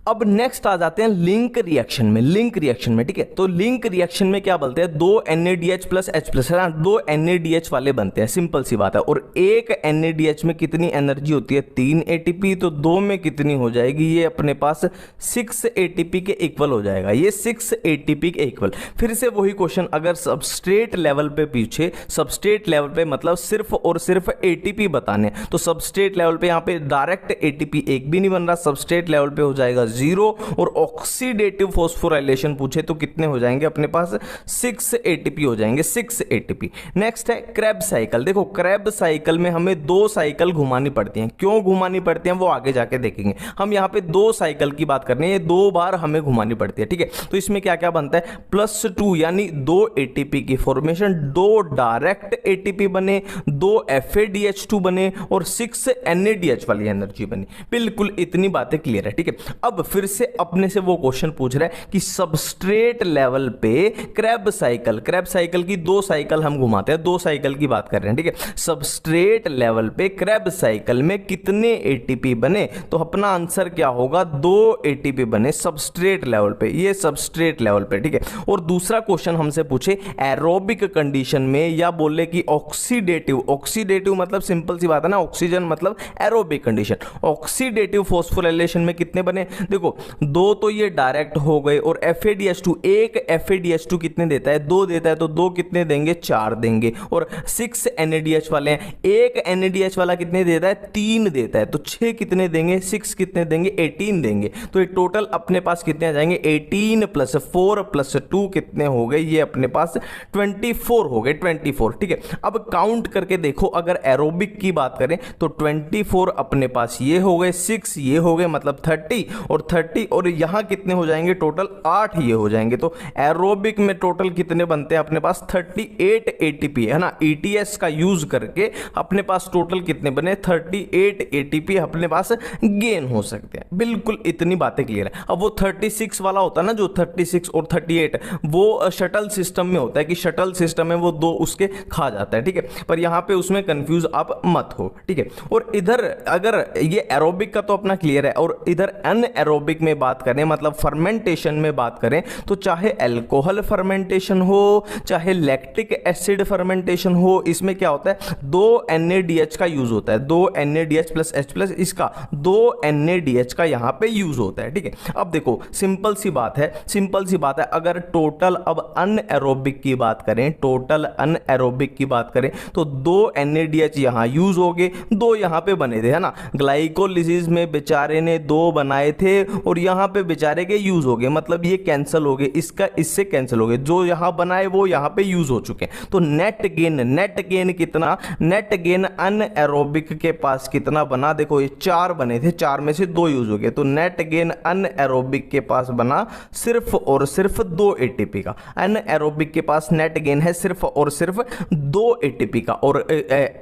अब नेक्स्ट आ जाते हैं लिंक रिएक्शन में। लिंक रिएक्शन में ठीक है, तो लिंक रिएक्शन में क्या बोलते हैं, 2 NADH + H+ है ना, 2 NADH वाले बनते हैं, सिंपल सी बात है। और एक NADH में कितनी एनर्जी होती है, 3 ATP, तो 2 में कितनी हो जाएगी, ये अपने पास 6 ATP के इक्वल हो जाएगा, ये 6 ATP के इक्वल। फिर से वही क्वेश्चन अगर सबस्ट्रेट लेवल पे पूछे, सबस्ट्रेट लेवल पे मतलब सिर्फ और सिर्फ ATP बताने, तो सबस्ट्रेट लेवल पे यहाँ पे डायरेक्ट ATP एक भी नहीं बन रहा, सबस्ट्रेट लेवल पे हो जाएगा 0। और ऑक्सीडेटिव फॉस्फोराइलेशन पूछे तो कितने हो जाएंगे अपने पास, 6 ATP हो जाएंगे, 6 ATP। नेक्स्ट है क्रेब साइकिल। देखो क्रेब साइकिल में हमें 2 साइकिल घुमानी पड़ती हैं, क्यों घुमानी पड़ती हैं वो आगे जाके देखेंगे। हम यहाँ पे 2 साइकिल की बात कर रहे हैं, ये 2 बार हमें घुमानी पड़ती है। ठीक है, तो इसमें क्या क्या बनता है, +2 यानी 2 ATP की फॉर्मेशन, 2 डायरेक्ट ATP बने, 2 FADH2 बने और 6 NADH वाली एनर्जी बनी। बिल्कुल इतनी बातें क्लियर है। ठीक है, अब फिर से अपने से वो क्वेश्चन पूछ रहा है कि सबस्ट्रेट लेवल पे क्रेब साइकिल की 2 साइकिल हम घुमाते हैं, 2 साइकिल की बात कर रहे हैं। ठीक है, सबस्ट्रेट लेवल पे क्रेब साइकिल में कितने ATP बने, तो अपना आंसर क्या होगा, 2 ATP बने सबस्ट्रेट लेवल पे, ये सबस्ट्रेट लेवल पे। ठीक है, और दूसरा क्वेश्चन हमसे पूछे एरोबिक कंडीशन में, या बोले कि ऑक्सीडेटिव मतलब सिंपल सी बात है ना, ऑक्सीजन मतलब एरोबिक कंडीशन, ऑक्सीडेटिव फॉस्फोराइलेशन में कितने बने, देखो 2 तो ये डायरेक्ट हो गए और FADH2, एक FADH2 कितने देता है, 2 देता है, तो 2 कितने देंगे, 4 देंगे। और 6 NADH वाले हैं, एक NADH वाला कितने देता है, 3 देता है, तो 6 कितने देंगे, 6 कितने देंगे, 18 देंगे। तो ये टोटल अपने पास कितने आ जाएंगे, 18 + 4 + 2 कितने हो गए, ये अपने पास 24 हो गए, 24। ठीक है, अब काउंट करके देखो, अगर एरोबिक की बात करें तो 24 अपने पास ये हो गए, 6 ये हो गए, मतलब 30 और 30 और यहां कितने हो जाएंगे, टोटल 8 ये हो जाएंगे। तो एरोबिक में टोटल कितने बनते हैं अपने पास, 38 ATP है ना, ETS का यूज करके अपने पास टोटल कितने बने, 38 ATP अपने पास गेन हो सकते हैं। बिल्कुल इतनी बातें क्लियर है। अब वो 36 वाला होता है ना, जो 36 और 38 वो शटल सिस्टम में होता है कि शटल सिस्टम में वो 2 उसके खा जाता है। ठीक है, पर यहां पे उसमें कंफ्यूज आप मत हो। ठीक है, और इधर अगर ये एरोबिक का तो अपना क्लियर है, और इधर अनएरोबिक में बात करें मतलब फर्मेंटेशन में बात करें तो चाहे अल्कोहल फर्मेंटेशन हो चाहे लैक्टिक एसिड फर्मेंटेशन हो, इसमें क्या होता है, 2 NADH का यूज होता है, 2 NADH + H+, इसका 2 NADH का यहां पे यूज होता है। ठीक है, अब देखो सिंपल सी बात है, अगर टोटल अब अनएरोबिक की बात करें, टोटल अनएरोबिक की बात करें तो 2 NADH यहां यूज हो गए, 2 यहां पे बने थे है ना। ग्लाइकोलिसिस में बेचारे ने 2 बनाए थे और यहाँ पे बेचारे के यूज हो गए, मतलब ये कैंसिल हो गए, इसका इससे कैंसिल हो गए, जो यहाँ बनाए वो यहाँ पे यूज हो चुके हैं। तो नेट गेन कितना, नेट गेन अनएरोबिक के पास कितना बना, देखो ये 4 बने थे, 4 में से 2 यूज हो गए, तो नेट गेन अनएरोबिक के पास बना सिर्फ और सिर्फ 2 एटीपी का। अनएरोबिक के पास नेट गेन है सिर्फ और सिर्फ 2 एटीपी का, और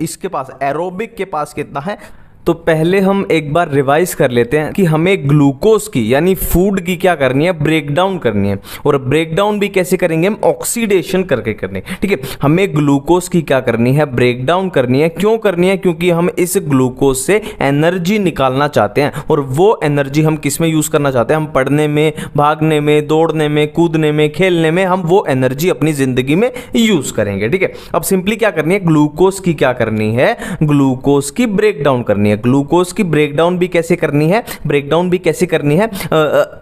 इसके पास एरोबिक के पास कितना है। तो पहले हम एक बार रिवाइज कर लेते हैं कि हमें ग्लूकोज की यानी फूड की क्या करनी है, ब्रेकडाउन करनी है। और ब्रेकडाउन भी कैसे करेंगे हम, ऑक्सीडेशन करके करनी है, ठीक है। हमें ग्लूकोज की क्या करनी है, ब्रेकडाउन करनी है। क्यों करनी है, क्योंकि हम इस ग्लूकोज से एनर्जी निकालना चाहते हैं, और वो एनर्जी हम किस में यूज करना चाहते हैं, हम पढ़ने में, भागने में, दौड़ने में, कूदने में, खेलने में, हम वो एनर्जी अपनी जिंदगी में यूज करेंगे, ठीक है। अब सिंपली क्या करनी है, ग्लूकोज की क्या करनी है, ग्लूकोज की ब्रेकडाउन करनी है। ग्लूकोज की ब्रेकडाउन भी कैसे करनी है, ब्रेकडाउन भी कैसे करनी है,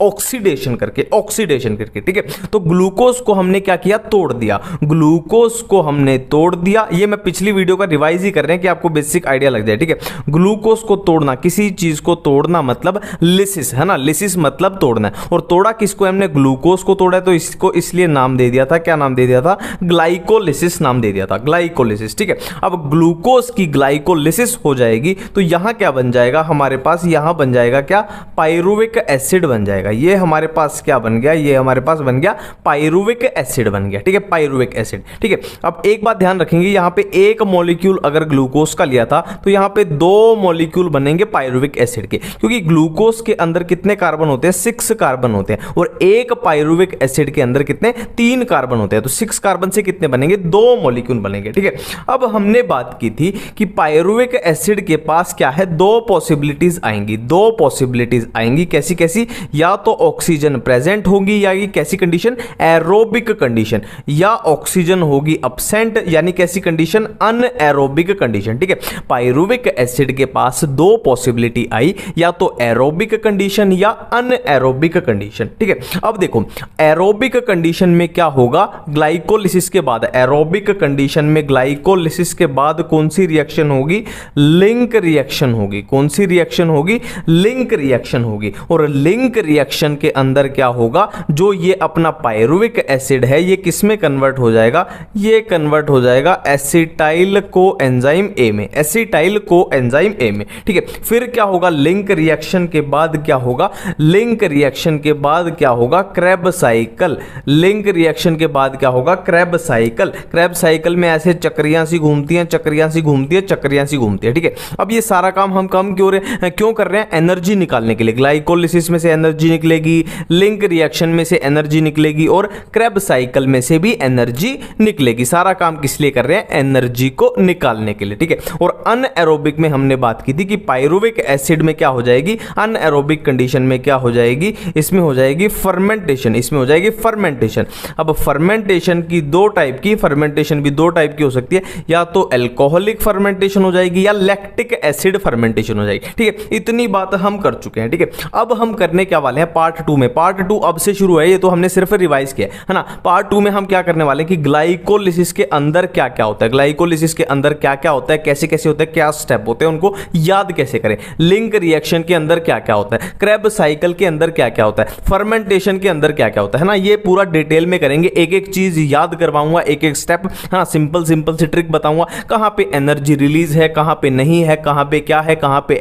ऑक्सीडेशन करके, ऑक्सीडेशन करके, ठीक है। तो ग्लूकोज को हमने क्या किया, तोड़ दिया, ग्लूकोज को हमने तोड़ दिया। ये मैं पिछली वीडियो का रिवाइज ही कर रहे हैं कि आपको बेसिक आइडिया लग जाए, ठीक है। ग्लूकोज को तोड़ना, किसी चीज को तोड़ना मतलब लिसिस है ना, लिसिस मतलब तोड़ना है। और तोड़ा किसको हमने, ग्लूकोज को तोड़ा, तो इसको इसलिए नाम दे दिया था, क्या नाम दे दिया था, ग्लाइकोलिसिस नाम दे दिया था, ग्लाइकोलिसिस, ठीक है। अब ग्लूकोज की ग्लाइकोलिसिस हो जाएगी तो यहां क्या बन जाएगा हमारे पास, यहां बन जाएगा क्या, पाइरुविक एसिड बन जाएगा। ये हमारे पास क्या बन गया, ये हमारे पास बन गया पाइरुविक एसिड बन गया, ठीक है, पाइरुविक एसिड, ठीक है। अब एक बात ध्यान रखेंगे, यहां पे एक मॉलिक्यूल अगर ग्लूकोज का लिया था तो यहां पे 2 मॉलिक्यूल बनेंगे पाइरुविक एसिड के, क्योंकि ग्लूकोज के अंदर कितने कार्बन होते हैं, 6 कार्बन होते हैं, और एक पाइरुविक एसिड के अंदर कितने, 3 कार्बन होते हैं। तो 6 कार्बन से कितने बनेंगे, 2 मॉलिक्यूल बनेंगे, ठीक है। अब हमने बात की थी कि पाइरुविक एसिड के पास क्या है, 2 पॉसिबिलिटीज आएंगी, 2 पॉसिबिलिटीज आएंगी, कैसी कैसी, या तो ऑक्सीजन प्रेजेंट होगी, या कैसी कंडीशन, एरोबिक कंडीशन, या ऑक्सीजन होगी अब्सेंट, यानी कैसी कंडीशन, अनएरोबिक कंडीशन, ठीक है। पाइरुविक एसिड के पास 2 पॉसिबिलिटी आई, या तो एरोबिक कंडीशन या अनएरोबिक कंडीशन, ठीक है। अब देखो एरोबिक कंडीशन में क्या होगा, ग्लाइकोलिसिस के बाद, एरोबिक कंडीशन में ग्लाइकोलिसिस के बाद कौन सी रिएक्शन होगी, लिंक रिएक्शन होगी। कौन सी रिएक्शन होगी, लिंक रिएक्शन होगी। और लिंक रिएक्शन के अंदर क्या होगा, जो ये अपना पाइरुविक एसिड है ये किस में कन्वर्ट हो जाएगा, ये कन्वर्ट हो जाएगा एसिटाइल कोएंजाइम ए में, एसिटाइल कोएंजाइम ए में, ठीक है। फिर क्या होगा, लिंक रिएक्शन के बाद क्या होगा, लिंक रिएक्शन के बाद क्या होगा, क्रेब साइकिल, लिंक रिएक्शन के बाद क्या होगा, क्रेब साइकिल। क्रेब साइकिल में ऐसे चक्रियां सी घूमती हैं, चक्रियां सी घूमती है, चक्रियां सी घूमती है, ठीक है। अब ये सारा काम हम क्यों कर रहे हैं, एनर्जी निकालने के लिए। ग्लाइकोलिसिस में से एनर्जी निकलेगी, लिंक रिएक्शन में से एनर्जी निकलेगी, और क्रेब साइकिल में से भी एनर्जी निकलेगी। सारा काम किस लिए कर रहे हैं, एनर्जी को निकालने के लिए, ठीक है। और अनएरोबिक में हमने बात की थी कि पाइरुविक एसिड में क्या हो जाएगी, अनएरोबिक कंडीशन में क्या हो जाएगी, इसमें हो जाएगी फर्मेंटेशन, इसमें हो जाएगी फर्मेंटेशन। अब फर्मेंटेशन की 2 टाइप की, फर्मेंटेशन भी 2 टाइप की हो सकती है, या तो अल्कोहलिक फर्मेंटेशन हो जाएगी या लैक्टिक एसिड फर्मेंटेशन हो जाएगी, ठीक है। इतनी बात हम कर चुके हैं, ठीक है। अब हम करने क्या वाले हैं पार्ट 2 में, पार्ट 2 अब से शुरू है, ये तो हमने सिर्फ रिवाइज किया है ना। पार्ट 2 में हम क्या करने वाले हैं कि ग्लाइकोलिसिस के अंदर क्या क्या होता है, ग्लाइकोलिसिस के अंदर क्या क्या होता है, कैसे कैसे होता है, क्या स्टेप होते हैं, उनको याद कैसे करें, लिंक रिएक्शन के अंदर क्या क्या होता है, क्रेब साइकिल के अंदर क्या क्या होता है, फर्मेंटेशन के अंदर क्या क्या होता है ना। ये पूरा डिटेल में करेंगे, एक एक चीज याद करवाऊंगा, एक एक स्टेप, हाँ सिंपल सिंपल सी ट्रिक बताऊंगा, कहां पे एनर्जी रिलीज है, कहां पे नहीं है, कहां पे क्या है, कहां पे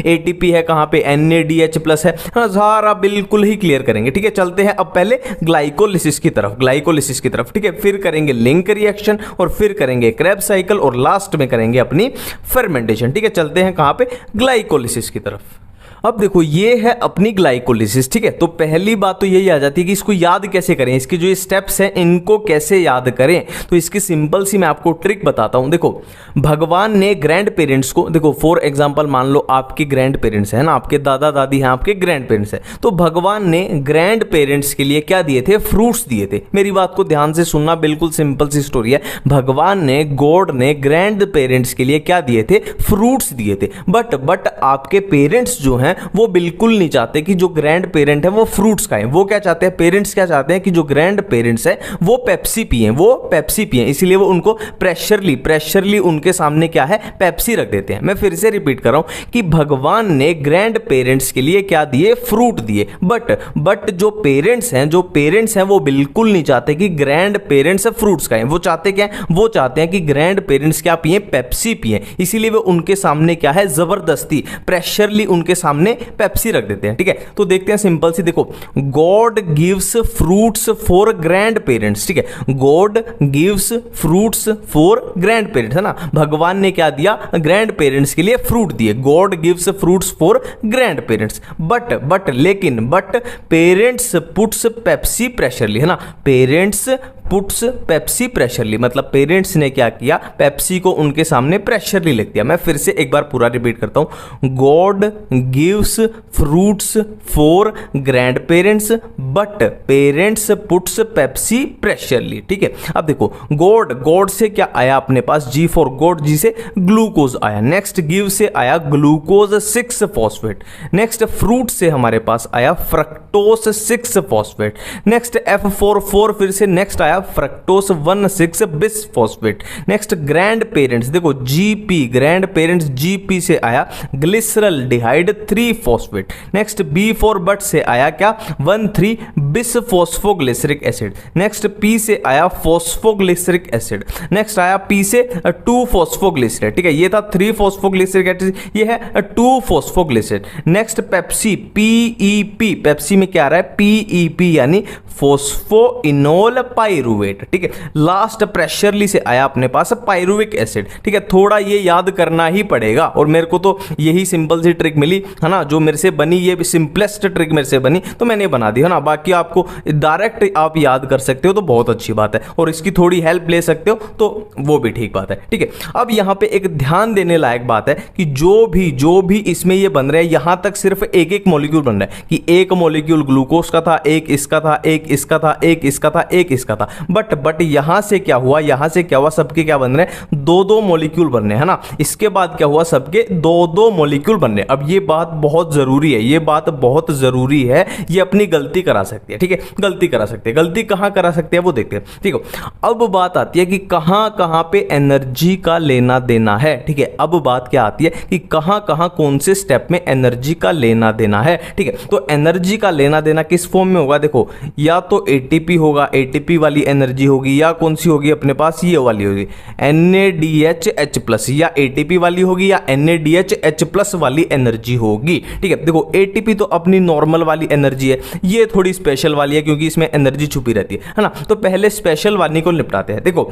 एटीपी है, कहां पे NADH+ है, हाँ सारा बिल्कुल ही क्लियर करेंगे, ठीक है। चलते हैं अब पहले ग्लाइकोलिसिस की तरफ, ग्लाइकोलिसिस की तरफ, ठीक है। फिर करेंगे लिंक रिएक्शन, और फिर करेंगे क्रेब साइकिल, और लास्ट में करेंगे अपनी फर्मेंटेशन, ठीक है। चलते हैं कहां पे, ग्लाइकोलिसिस की तरफ। अब देखो ये है अपनी ग्लाइकोलिसिस, ठीक है। तो पहली बात तो यही आ जाती है कि इसको याद कैसे करें, इसके जो स्टेप्स हैं इनको कैसे याद करें। तो इसकी सिंपल सी मैं आपको ट्रिक बताता हूं। देखो भगवान ने ग्रैंड पेरेंट्स को, देखो फॉर एग्जांपल मान लो आपके ग्रैंड पेरेंट्स हैं ना, आपके दादा दादी हैं, आपके ग्रैंड पेरेंट्स हैं, तो भगवान ने ग्रैंड पेरेंट्स के लिए क्या दिए थे, फ्रूट्स दिए थे। मेरी बात को ध्यान से सुनना, बिल्कुल सिंपल सी स्टोरी है। भगवान ने, गॉड ने ग्रैंड पेरेंट्स के लिए क्या दिए थे, फ्रूट्स दिए थे। बट आपके पेरेंट्स जो हैं हैं वो बिल्कुल नहीं चाहते कि जो ग्रैंड पेरेंट है वो फ्रूट्स खाएं। वो क्या चाहते हैं, पेरेंट्स क्या चाहते हैं कि जो ग्रैंड पेरेंट्स है वो पेप्सी पिए, इसीलिए वो उनको प्रेशरली उनके सामने क्या है, पेप्सी रख देते हैं। मैं फिर से रिपीट कर रहा हूं कि भगवान ने ग्रैंड पेरेंट्स के लिए क्या दिए, फ्रूट दिए, बट जो पेरेंट्स हैं वो बिल्कुल नहीं चाहते कि ग्रैंड पेरेंट्स फ्रूट्स खाएं। वो चाहते क्या है, वो चाहते हैं कि ग्रैंड पेरेंट्स क्या पिए, पेप्सी पिए, इसीलिए वो उनके सामने क्या है, जबरदस्ती प्रेशरली उनके सामने पेप्सी रख देते हैं। ठीक है, तो देखते हैं सिंपल सी, देखो God gives fruits for grand parents. ठीक है, God gives fruits for grand parents, है ना, भगवान ने क्या दिया, ग्रैंड पेरेंट्स के लिए फ्रूट दिए, God gives fruits for grand parents, but parents puts Pepsi pressurely, है ना, पेरेंट्स पुट्स पेप्सी प्रेशरली, मतलब पेरेंट्स ने क्या किया, पेप्सी को उनके सामने प्रेशरली लिख दिया। मैं फिर से एक बार पूरा रिपीट करता हूं, God gives fruits for grand parents but parents puts Pepsi pressurely. ठीक है, अब देखो गॉड से क्या आया अपने पास, जी फॉर गॉड, जी से ग्लूकोज आया, नेक्स्ट गिव से आया ग्लूकोज 6 फॉस्फेट, नेक्स्ट फ्रूट से हमारे पास आया fructose 6 phosphate, next F for फिर से नेक्स्ट आया fructose 1,6 bis phosphate, next grand parents, देखो GP, ग्रैंड पेरेंट्स GP से आया glyceraldehyde 3 phosphate, next B for but से आया क्या, 1,3 बिस फॉस्फोग्लिसरिक एसिड, नेक्स्ट P से आया फॉस्फोग्लिसरिक एसिड, नेक्स्ट आया P से 2 फॉस्फोग्लिसरेट। ठीक है, ये था 3 फॉस्फोग्लिसरिक एसिड, ये है 2 phosphoglycerate. Next Pepsi, PEP, Pepsi में क्या आ रहा है, PEP यानी फोस्फोइनोल पाइरुवेट। ठीक है, लास्ट प्रेशरली से आया अपने पास पाइरुविक एसिड। ठीक है, थोड़ा ये याद करना ही पड़ेगा और मेरे को तो यही सिंपल सी ट्रिक मिली, है ना, जो मेरे से बनी, ये सिंपलेस्ट ट्रिक मेरे से बनी तो मैंने बना दी, है ना, बाकी आपको डायरेक्ट आप याद कर सकते हो तो बहुत अच्छी बात है, और इसकी थोड़ी हेल्प ले सकते हो तो वो भी ठीक बात है। ठीक है, अब यहां पे एक ध्यान देने लायक बात है कि जो भी इसमें ये बन रहा है, यहां तक सिर्फ एक मॉलिक्यूल बन रहा है कि एक मॉलिक्यूल ग्लूकोज का था, एक इसका था, एक इसका था, एक इसका था, एक इसका था, बट यहां से क्या हुआ, सबके क्या बन रहे हैं, 2 मॉलिक्यूल बन रहे हैं, है ना। इसके बाद क्या हुआ, सबके 2 मॉलिक्यूल बन रहे हैं। अब ये बात बहुत जरूरी है, ये अपनी गलती करा सकती है। ठीक है, गलती कहां करा सकते हैं वो देखते हैं। ठीक है, अब बात आती है कि कहां पे एनर्जी का लेना देना है। ठीक है, अब बात क्या आती है कि कहां कौन से स्टेप में एनर्जी का लेना देना है। ठीक है, तो एनर्जी का लेना देना किस फॉर्म में होगा, देखो या तो एटीपी होगा, एटीपी वाली एनर्जी होगी, या कौन सी होगी अपने पास, ये वाली होगी NADH+ या एटीपी वाली होगी या NADH+ वाली एनर्जी होगी। ठीक है, देखो एटीपी तो अपनी नॉर्मल वाली एनर्जी है, ये थोड़ी स्पेशल वाली है क्योंकि इसमें एनर्जी छुपी रहती है ना। तो पहले स्पेशल वाली को निपटाते हैं। देखो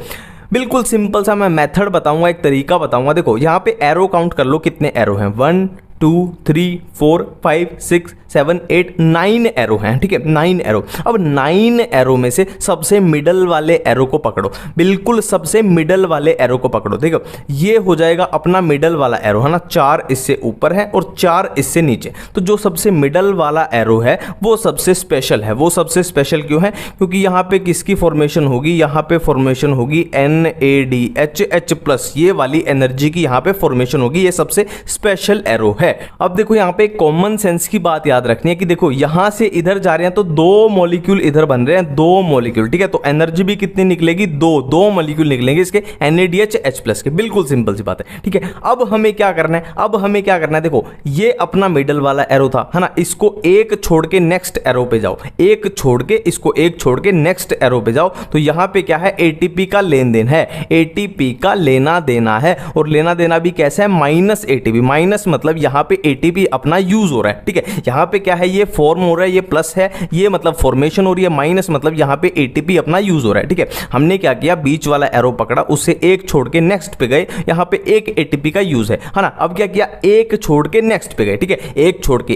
बिल्कुल सिंपल सा मैं मेथड बताऊंगा, एक तरीका बताऊंगा। देखो यहां पे एरो काउंट कर लो, कितने एरो हैं, 1 2 3 4 5 6 7 8 9 एरो हैं। ठीक है, 9 एरो। अब 9 एरो में से सबसे मिडल वाले एरो को पकड़ो, बिल्कुल सबसे मिडल वाले एरो को पकड़ो। देखो ये हो जाएगा अपना मिडल वाला एरो, है ना, 4 इससे ऊपर है और 4 इससे नीचे। तो जो सबसे मिडल वाला एरो है वो सबसे स्पेशल है। वो सबसे स्पेशल क्यों है, क्योंकि यहां पे किसकी फॉर्मेशन होगी, यहां पे फॉर्मेशन होगी NADH+, ये वाली एनर्जी की यहां पे फॉर्मेशन होगी, ये सबसे स्पेशल एरो है। अब देखो यहां पे कॉमन सेंस की बात याद रखनी है कि देखो यहां से इधर जा रहे हैं तो 2 मॉलिक्यूल इधर बन रहे हैं, 2 मॉलिक्यूल। ठीक है, तो एनर्जी भी कितनी निकलेगी, 2 मॉलिक्यूल निकलेंगे इसके NADH+ के। बिल्कुल सिंपल सी बात है। ठीक है, अब हमें क्या करना है, देखो ये अपना मिडल वाला एरो था, है ना, इसको एक छोड़ के नेक्स्ट एरो पे जाओ, एक छोड़ के नेक्स्ट एरो पे जाओ। तो यहां पे क्या है, एटीपी का लेन देन है, एटीपी का लेना देना है, और लेना देना भी कैसा है, माइनस एटीपी। माइनस मतलब यहां पे एटीपी अपना यूज हो रहा है। ठीक है, यहां पे क्या है, ये फॉर्म हो रहा है, ये प्लस है, ये मतलब फॉर्मेशन हो रही है, माइनस मतलब यहां पे एटीपी अपना यूज हो रहा है। ठीक है, हमने क्या किया, बीच वाला एरो पकड़ा, उससे एक छोड़ के नेक्स्ट पे गए, यहां पे एक एटीपी का यूज है ना। अब क्या किया, एक छोड़ के नेक्स्ट पे गए। ठीक है, एक छोड़ के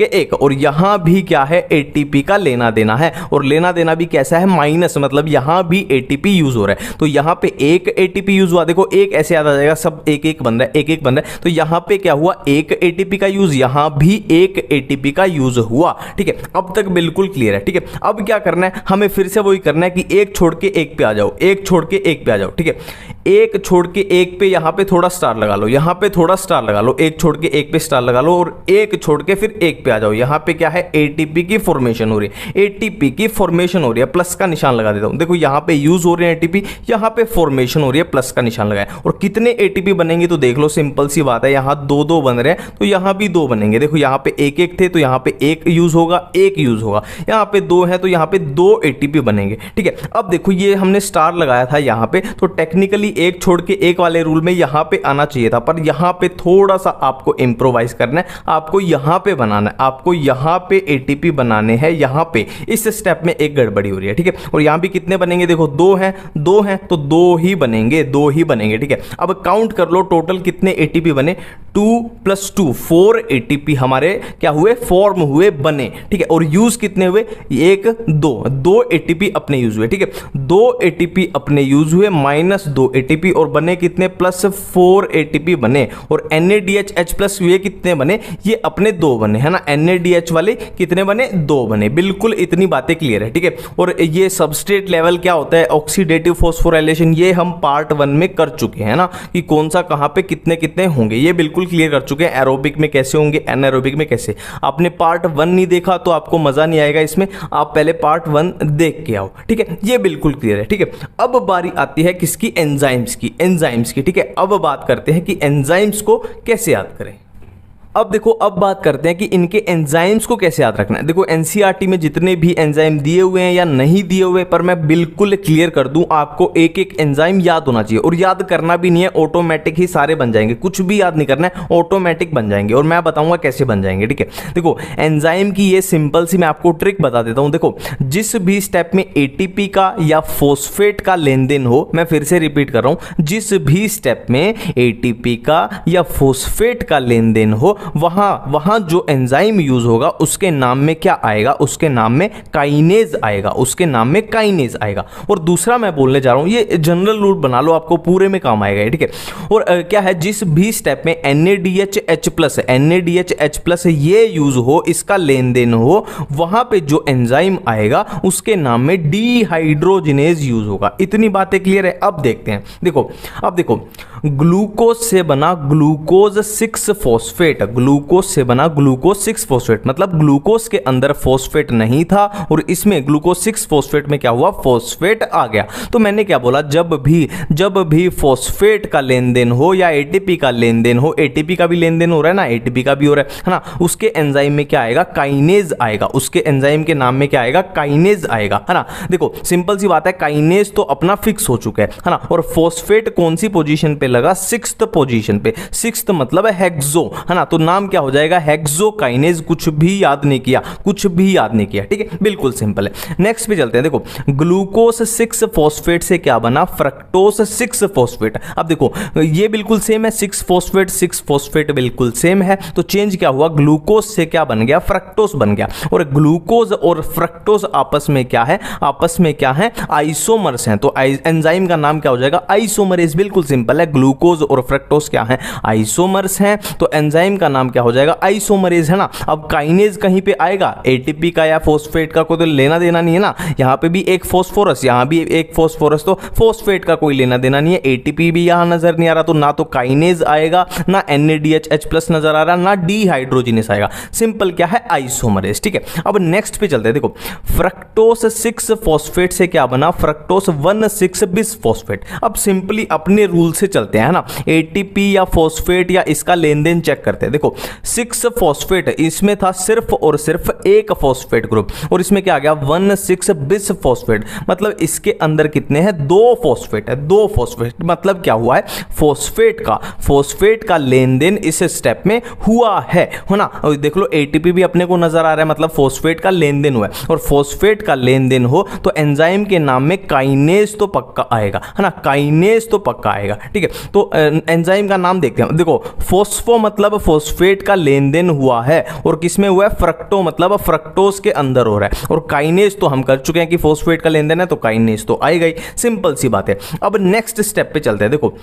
एक, और यहां भी क्या है, एटीपी का लेना देना है, और लेना देना भी कैसा है, माइनस मतलब यहां भी एटीपी यूज हो रहा है। तो यहां पे एक एटीपी यूज हुआ, देखो एक ऐसे याद आ जाएगा, सब एक एक बन रहा है, तो यहां पे क्या हुआ, हुआ, एक एटीपी का यूज, यहां भी एक एटीपी का यूज हुआ। ठीक है, अब तक बिल्कुल क्लियर है। ठीक है, अब क्या करना है, हमें फिर से वही करना है कि एक छोड़ के एक पे आ जाओ, एक छोड़ के एक पे आ जाओ। ठीक है, एक छोड़ के एक पे यहां पे थोड़ा स्टार लगा लो, यहां पे थोड़ा स्टार लगा लो, एक छोड़ के एक पे स्टार लगा लो, और एक छोड़ के फिर एक पे आ जाओ। यहां पे क्या है, एटीपी की फॉर्मेशन हो रही है, एटीपी की फॉर्मेशन हो रही है, प्लस का निशान लगा देता हूं। देखो यहां पे यूज हो रहे हैं एटीपी, यहां पे फॉर्मेशन हो रही है, प्लस का निशान लगाया। और कितने एटीपी बनेंगे तो देख लो, सिंपल सी बात है, यहां दो दो बन रहे हैं तो यहां भी दो बनेंगे। देखो यहां पे एक एक थे तो यहां पे एक यूज होगा, एक यूज होगा, यहां पे दो है तो यहां पे दो एटीपी बनेंगे। ठीक है, अब देखो ये हमने स्टार लगाया था यहां पे, तो टेक्निकली एक छोड़ के एक वाले रूल में यहां पे आना चाहिए था, पर यहां पे थोड़ा सा आपको इंप्रोवाइज करना है, आपको यहां पे बनाना है, आपको यहां पे एटीपी बनाने हैं। यहां पे इस स्टेप में एक गड़बड़ी हो रही है। ठीक है, और यहां भी कितने बनेंगे, देखो दो हैं तो दो ही बनेंगे, दो ही बनेंगे। ठीक है, अब काउंट कर लो टोटल कितने एटीपी बने, 2 + 2 4 एटीपी हमारे क्या हुए, फॉर्म हुए, बने। ठीक है, और यूज कितने हुए, एक दो एटीपी अपने यूज हुए। ठीक है, 2 एटीपी अपने यूज हुए माइनस 2 एटीपी, और बने कितने, +4 एटीपी बने। और NADH+ ये कितने बने, ये अपने 2 बने, है ना, NADH वाले कितने बने, 2 बने। बिल्कुल इतनी बातें क्लियर है। ठीक है, और ये सबस्ट्रेट लेवल क्या होता है, ऑक्सीडेटिव फॉस्फोराइलेशन, ये हम पार्ट 1 में कर चुके हैं ना, कि कौन सा कहां पे कितने कितने होंगे, ये बिल्कुल क्लियर कर चुके हैं। एरोबिक में कैसे होंगे, एनारोबिक में कैसे। आपने पार्ट 1 नहीं देखा तो आपको मजा नहीं आएगा इसमें, आप पहले पार्ट 1 देख के आओ। ठीक है, ये बिल्कुल क्लियर है। ठीक है, अब बारी आती है किसकी, एंजाइम्स की, एंजाइम्स की। ठीक है, अब बात करते हैं कि एंजाइम्स को कैसे याद करें। अब देखो, अब बात करते हैं कि इनके एंजाइम्स को कैसे याद रखना है। देखो एनसीईआरटी में जितने भी एंजाइम दिए हुए हैं या नहीं दिए हुए, पर मैं बिल्कुल क्लियर कर दूं, आपको एक एक एंजाइम याद होना चाहिए, और याद करना भी नहीं है, ऑटोमेटिक ही सारे बन जाएंगे, कुछ भी याद नहीं करना है, ऑटोमेटिक बन जाएंगे। और मैं बताऊंगा कैसे बन जाएंगे। ठीक है, देखो एंजाइम की ये सिंपल सी मैं आपको ट्रिक बता देता हूं। देखो जिस भी स्टेप में एटीपी का या फॉस्फेट का लेन देन हो, मैं फिर से रिपीट कर रहा हूं, जिस भी स्टेप में एटीपी का या फॉस्फेट का लेन देन हो, वहां जो एंजाइम यूज होगा उसके नाम में क्या आएगा, उसके नाम में काइनेज आएगा, उसके नाम में काइनेज आएगा। और दूसरा मैं बोलने जा रहा हूं, ये जनरल रूल बना लो, आपको पूरे में काम आएगा। ठीक है, और क्या है, जिस भी स्टेप में NADH+ ये यूज हो, इसका लेन देन हो, वहां पे जो एंजाइम आएगा उसके नाम में डीहाइड्रोजिनेज यूज होगा। इतनी बातें क्लियर है। अब देखते हैं, देखो अब देखो, ग्लूकोज से बना ग्लूकोज 6 फॉस्फेट, ग्लूकोज से बना ग्लूकोज 6 फॉस्फेट, मतलब ग्लूकोज के अंदर फॉस्फेट नहीं था और इसमें ग्लूकोज 6 फॉस्फेट में क्या हुआ, फॉस्फेट आ गया। तो मैंने क्या बोला, जब भी फॉस्फेट का लेन देन हो या एटीपी का लेन देन हो, एटीपी का भी लेन देन हो रहा है ना, एटीपी का भी हो रहा है ना, उसके एंजाइम में क्या आएगा, काइनेज आएगा, उसके एंजाइम के नाम में क्या आएगा, काइनेज आएगा, है ना। देखो सिंपल सी बात है, काइनेज तो अपना फिक्स हो चुका है ना, और फॉस्फेट कौन सी पोजीशन पे लगा, 6th पोजीशन पे। 6th मतलब है हेक्सो, है ना, तो नाम क्या हो जाएगा, हेक्सोकाइनेज। कुछ भी याद नहीं किया, कुछ भी याद नहीं किया। ठीक है, बिल्कुल सिंपल है। नेक्स्ट पे चलते हैं। देखो ग्लूकोज 6 फॉस्फेट से क्या बना, फ्रक्टोज 6 फॉस्फेट। अब देखो ये बिल्कुल सेम है, 6 फॉस्फेट बिल्कुल सेम है, तो चेंज क्या हुआ, ग्लूकोज से क्या बन गया, फ्रक्टोज बन गया। और ग्लूकोज और फ्रक्टोज आपस में क्या है, आपस में क्या है, आइसोमर्स हैं, तो एंजाइम का नाम क्या हो जाएगा, आइसोमरेज। बिल्कुल सिंपल है, ग्लूकोज और फ्रक्टोज क्या है, आइसोमर्स हैं, तो एंजाइम का नाम क्या हो जाएगा, आइसोमरेज, है ना। अब काइनेज कहीं पे आएगा, एटीपी का या फॉस्फेट का कोई तो लेना देना नहीं है ना, यहां पे भी एक फॉस्फोरस, यहां भी एक फॉस्फोरस, तो फॉस्फेट का कोई लेना देना नहीं है, एटीपी भी यहां नजर नहीं आ रहा, तो ना तो काइनेज आएगा, ना NADH+ नजर आ रहा, ना डीहाइड्रोजिनेस आएगा। सिंपल क्या है, आइसोमरेज। ठीक है, अब नेक्स्ट पे चलते हैं। देखो फ्रक्टोज 6 फॉस्फेट से क्या बना, फ्रक्टोज 1,6 बिस फॉस्फेट। अब सिंपली अपने रूल से चलते हैं ना, एटीपी या फॉस्फेट या इसका लेन देन चेक करते हैं। देखो 6 फॉस्फेट, इसमें था सिर्फ और सिर्फ एक फॉस्फेट ग्रुप, और इसमें क्या आ गया, 1,6 बिस फॉस्फेट, मतलब इसके अंदर कितने हैं, 2 फॉस्फेट है, 2 फॉस्फेट। मतलब क्या हुआ है, फॉस्फेट का लेन देन इस स्टेप में हुआ है ना। और देख लो एटीपी भी अपने को नजर आ रहा है, मतलब फॉस्फेट का लेन देन हुआ है, और फॉस्फेट का लेन देन हो तो एंजाइम के नाम में काइनेज तो पक्का आएगा, है ना, काइनेज तो पक्का आएगा। ठीक है, तो एंजाइम का नाम देखते हैं। देखो फॉस्फो मतलब फॉस्फेट का लेन देन हुआ है और किसमें हुआ है, फ्रक्टो मतलब फ्रक्टोज के अंदर हो रहा है। और काइनेज तो हम कर चुके हैं कि फॉस्फेट का लेन देन है तो काइनेज तो आई गई, सिंपल सी बात है। अब नेक्स्ट स्टेप पे चलते हैं। देखो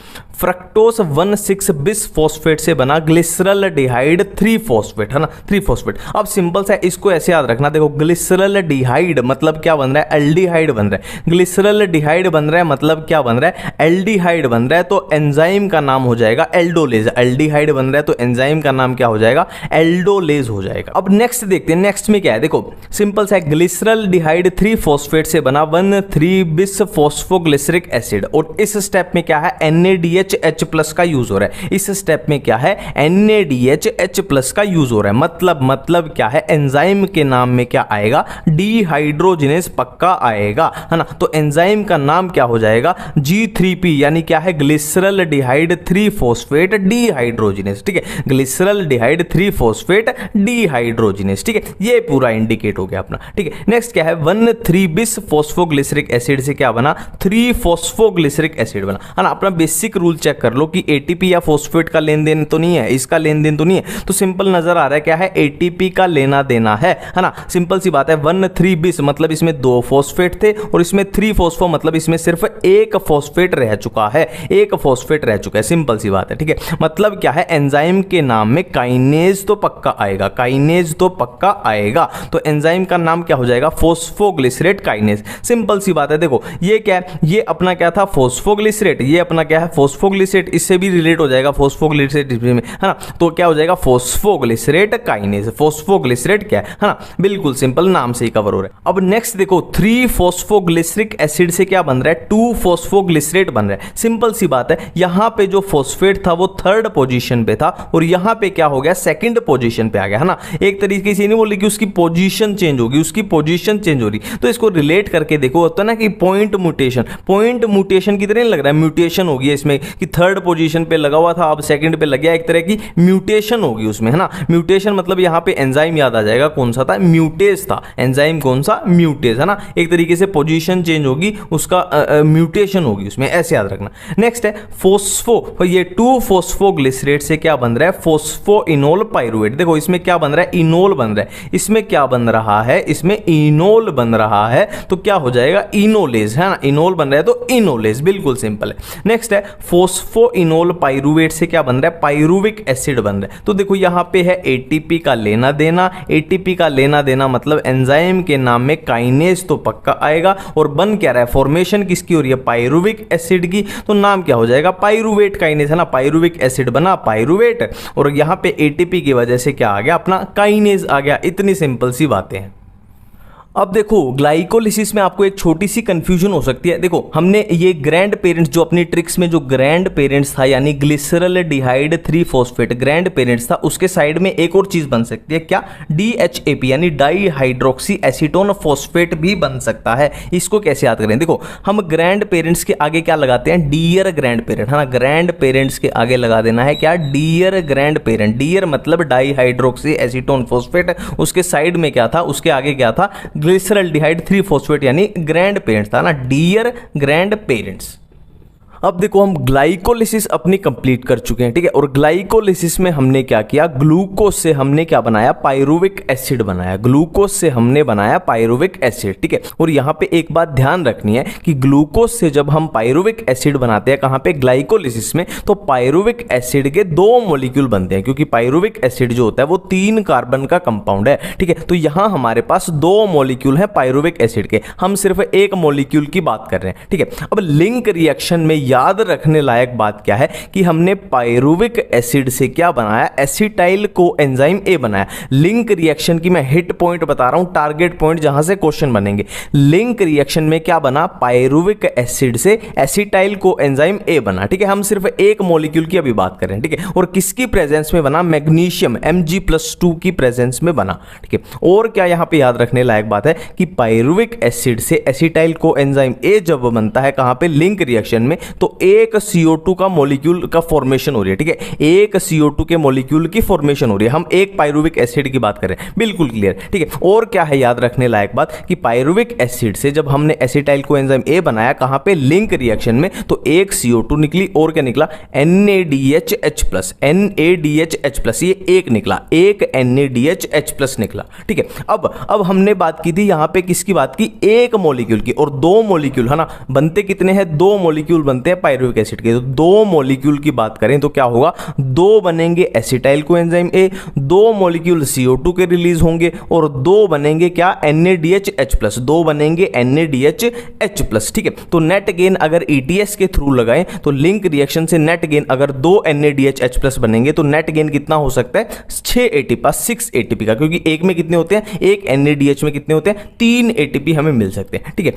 फ्रक्टोज 1,6 बिस फॉस्फेट से बना ग्लिसरल्डिहाइड 3 फॉस्फेट, है ना, 3 फॉस्फेट। अब सिंपल सा इसको ऐसे याद रखना, देखो ग्लिसरल्डिहाइड मतलब क्या बन रहा है, एल्डिहाइड बन रहा है। ग्लिसरल्डिहाइड बन रहा है मतलब क्या बन रहा है, एल्डिहाइड बन रहा है, तो एंजाइम का नाम हो जाएगा एल्डोलेज। एल्डिहाइड बन रहा है तो एंजाइम का नाम क्या हो जाएगा, एल्डोलेज हो जाएगा। अब नेक्स्ट देखते हैं, नेक्स्ट में क्या है, देखो सिंपल सा ग्लिसरल्डिहाइड 3 फॉस्फेट से बना 1,3 बिस फॉस्फोग्लिसरिक एसिड। और इस स्टेप में क्या है, NaDHH+ का यूज हो रहा है। इस स्टेप में क्या है, NaDHH+ का यूज हो रहा है। मतलब क्या है, एंजाइम के नाम में क्या आएगा, डिहाइड्रोजिनेज पक्का आएगा, है ना। तो एंजाइम का नाम क्या हो जाएगा, G3P, यानी क्या है, ग्लिसरल्डिहाइड 3 फॉस्फेट डिहाइड्रोजिनेज। ठीक है, ग्लिसरल्डिहाइड 3 फॉस्फेट डिहाइड्रोजिनेज। ठीक है, ये पूरा इंडिकेट हो गया अपना। ठीक है, नेक्स्ट क्या है, 1,3 बिस फॉस्फोग्लिसरिक एसिड से क्या बना, 3 फॉस्फोग्लिसरिक एसिड बना, है ना। अपना बेसिक रूल चेक कर लो कि एटीपी या फॉस्फेट का लेन देन तो नहीं है, इसका लेन देन तो नहीं है, तो सिंपल नजर आ रहा है क्या है, एटीपी का लेना देना है ना। सिंपल सी बात है, 1,3 बिस मतलब इसमें 2 फॉस्फेट थे और इसमें 3 फॉस्फो मतलब इसमें सिर्फ एक फॉस्फेट रह चुका है, एक फॉस्फेट रह चुका है, सिंपल सी बात है। ठीक है, मतलब क्या है, एंजाइम के नाम में काइनेज तो पक्का आएगा, काइनेज तो पक्का आएगा, तो एंजाइम का नाम क्या हो जाएगा, फॉस्फोग्लिसरेट काइनेज। सिंपल सी बात है। देखो ये क्या है, ये अपना क्या था, फॉस्फोग्लिसरेट, ये अपना क्या है, फॉस्फोग्लिसरेट, इससे भी रिलेट हो जाएगा फॉस्फोग्लिसरेट में, है ना। तो क्या हो जाएगा, फॉस्फोग्लिसरेट काइनेज। फॉस्फोग्लिसरेट क्या है ना, बिल्कुल सिंपल, नाम से ही कवर हो रहा है। अब नेक्स्ट देखो 3 फॉस्फोग्लिसरिक एसिड से क्या बन रहा है, 2 फॉस्फोग्लिसरेट बन रहा है। सिंपल सी बात है, यहां पे जो फॉस्फेट था वो 3rd पोजीशन पे था और यहां पे क्या हो गया, 2nd पोजीशन पे आ गया, है ना। एक तरीके से नहीं बोले कि उसकी पोजीशन चेंज होगी, उसकी पोजीशन चेंज हो रही, तो इसको रिलेट करके देखो, होता है ना कि पॉइंट म्यूटेशन की तरह नहीं लग रहा है, म्यूटेशन होगी इसमें कि 3rd पोजीशन पे लगा हुआ था अब 2nd पे लग गया, एक तरह की म्यूटेशन होगी उसमें, है ना। म्यूटेशन मतलब यहां पे एंजाइम याद आ जाएगा, कौन सा था, म्यूटेज था, एंजाइम कौन सा, म्यूटेज, है ना। एक तरीके से पोजीशन चेंज होगी, उसका म्यूटेशन होगी उसमें, ऐसे याद रखना। नेक्स्ट है फॉस्फो, ये 2 फॉस्फोग्लिसरेट से क्या बन रहा है, फॉस्फोइनोल पाइरुवेट। देखो इसमें क्या बन रहा है, इनोल बन रहा है, इसमें क्या बन रहा है, इसमें इनोल बन रहा है, तो क्या हो जाएगा, इनोलेज, है ना। इनोल बन रहा है तो इनोलेज, बिल्कुल सिंपल है। नेक्स्ट है फॉस्फोइनोल पाइरुवेट से क्या बन रहा है, पाइरुविक एसिड बन रहा है। तो देखो यहां पे है एटीपी का लेना देना, एटीपी का लेना देना मतलब एंजाइम के नाम में काइनेज तो पक्का आएगा, और बन क्या रहा है, फॉर्मेशन किसकी हो रही है, पाइरुविक एसिड की, तो नाम क्या हो जाएगा, पाइरुवेट काइनेज, है ना। पाइरुविक एसिड बना पाइरुवेट, और यहां पे एटीपी की वजह से क्या आ गया, अपना काइनेज आ गया। इतनी सिंपल सी बातें हैं। अब देखो ग्लाइकोलिसिस में आपको एक छोटी सी कंफ्यूजन हो सकती है। देखो हमने ये ग्रैंड पेरेंट्स जो अपनी ट्रिक्स में जो ग्रैंड पेरेंट्स था यानी ग्लिसरल्डिहाइड 3 फॉस्फेट ग्रैंड पेरेंट्स था, उसके साइड में एक और चीज बन सकती है, क्या, DHAP यानी डाई हाइड्रोक्सी एसीटोन फॉस्फेट भी बन सकता है। इसको कैसे याद करें, देखो हम ग्रैंड पेरेंट्स के आगे क्या लगाते हैं, डियर ग्रैंड पेरेंट, है ना। ग्रैंड पेरेंट्स के आगे लगा देना है क्या, डियर ग्रैंड पेरेंट। डियर मतलब डाई हाइड्रोक्सी एसीटोन फॉस्फेट, उसके साइड में क्या था, उसके आगे क्या था, ग्लिसरल्डिहाइड 3 फॉस्फेट यानी ग्रैंड पेरेंट्स था ना, डियर ग्रैंड पेरेंट्स। अब देखो हम ग्लाइकोलिसिस अपनी कंप्लीट कर चुके हैं, ठीक है। और ग्लाइकोलिसिस में हमने क्या किया, ग्लूकोज से हमने क्या बनाया, पाइरुविक एसिड बनाया, ग्लूकोज से हमने बनाया पाइरुविक एसिड, ठीक है। और यहाँ पे एक बात ध्यान रखनी है कि ग्लूकोज से जब हम पाइरुविक एसिड बनाते हैं कहाँ पे, ग्लाइकोलिसिस में, तो पाइरुविक एसिड के 2 मॉलिक्यूल बनते हैं, क्योंकि पाइरुविक एसिड जो होता है वो 3 कार्बन का कंपाउंड है, ठीक है। तो यहाँ हमारे पास 2 मॉलिक्यूल हैं पाइरुविक एसिड के, हम सिर्फ एक मॉलिक्यूल की बात कर रहे हैं, ठीक है। अब लिंक रिएक्शन में याद रखने लायक बात क्या है कि हमने पाइरुविक एसिड से क्या बनाया, एसिटाइल कोएंजाइम ए बनाया। लिंक रिएक्शन की मैं हिट पॉइंट बता रहा हूं, टारगेट पॉइंट जहां से क्वेश्चन बनेंगे। लिंक रिएक्शन में क्या बना, पाइरुविक एसिड से एसिटाइल कोएंजाइम ए बना, ठीक है। हम सिर्फ एक मॉलिक्यूल की अभी बात कर रहे हैं, ठीक है। और किसकी प्रेजेंस में बना, मैग्नीशियम Mg+2 की प्रेजेंस में बना, ठीक है। और क्या यहां पे याद रखने लायक बात है कि पाइरुविक एसिड से एसिटाइल कोएंजाइम ए जब बनता है कहां पे, लिंक रिएक्शन में, तो एक CO2 का मॉलिक्यूल का फॉर्मेशन हो रही है, ठीक है, एक CO2 के मॉलिक्यूल की फॉर्मेशन हो रही है। हम एक पायरुविक एसिड की बात करें, बिल्कुल क्लियर, ठीक है। और क्या है याद रखने लायक बात कि पायरुविक एसिड से जब हमने एसिटाइल कोएंजाइम ए बनाया, कहां पे, लिंक रिएक्शन में, तो एक CO2 निकली और क्या निकला, NADHH+, NADHH+, ये एक निकला, एक NADHH+ निकला, ठीक है। अब हमने बात की थी यहां पे किसकी बात की, एक मॉलिक्यूल की, और दो मॉलिक्यूल है ना, बनते कितने हैं, दो मॉलिक्यूल बनते हैं पायरुविक एसिड के। तो दो मॉलिक्यूल की बात करें तो क्या होगा, दो बनेंगे एसिटाइल कोएंजाइम ए, दो मॉलिक्यूल CO2 के रिलीज होंगे और दो बनेंगे क्या, NADHH+, दो बनेंगे NADHH+, ठीक है। तो नेट गेन अगर ETS के थ्रू लगाएं तो लिंक रिएक्शन से नेट गेन अगर दो NADHH+ बनेंगे तो नेट गेन कितना हो सकता है, 6 ATP, 6 ATP का, क्योंकि एक में कितने होते हैं, एक NADH में कितने होते हैं, 3 ATP हमें मिल सकते हैं, ठीक है।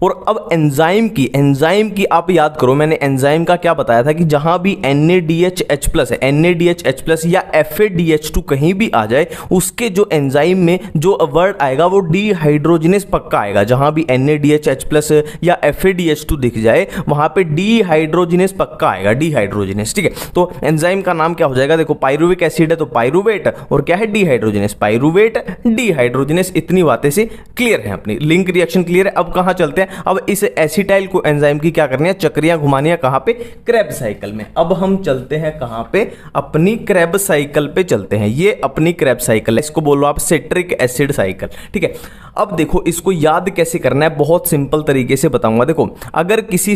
और अब एंजाइम की आप याद करो, मैंने एंजाइम का क्या बताया था कि जहां भी NADHH+ है, NADHH+ या FADH2 कहीं भी आ जाए, उसके जो एंजाइम में जो वर्ड आएगा वो डिहाइड्रोजिनेस पक्का आएगा। जहां भी NADHH+ या FADH2 दिख जाए वहां पे डिहाइड्रोजिनेस पक्का आएगा, डिहाइड्रोजिनेस, ठीक है। तो एंजाइम का नाम क्या हो जाएगा, देखो पायरुविक एसिड है तो पायरुवेट, और क्या है, डिहाइड्रोजिनेस, पायरुवेट डिहाइड्रोजिनेस। इतनी बातें से क्लियर है, अपनी लिंक रिएक्शन क्लियर है। अब कहां चलते हैं, अब इस एसिटाइल को एंजाइम की क्या करनी है, चक्रियां घुमानी है, कहां पे, क्रेब्स साइकिल में। अब हम चलते हैं कहां पे, अपनी क्रेब्स साइकिल पे चलते हैं। ये अपनी क्रेब्स साइकिल है, इसको बोलो आप सिट्रिक एसिड साइकिल, ठीक है। अब देखो इसको याद कैसे करना है, बहुत सिंपल तरीके से बताऊंगा। देखो अगर किसी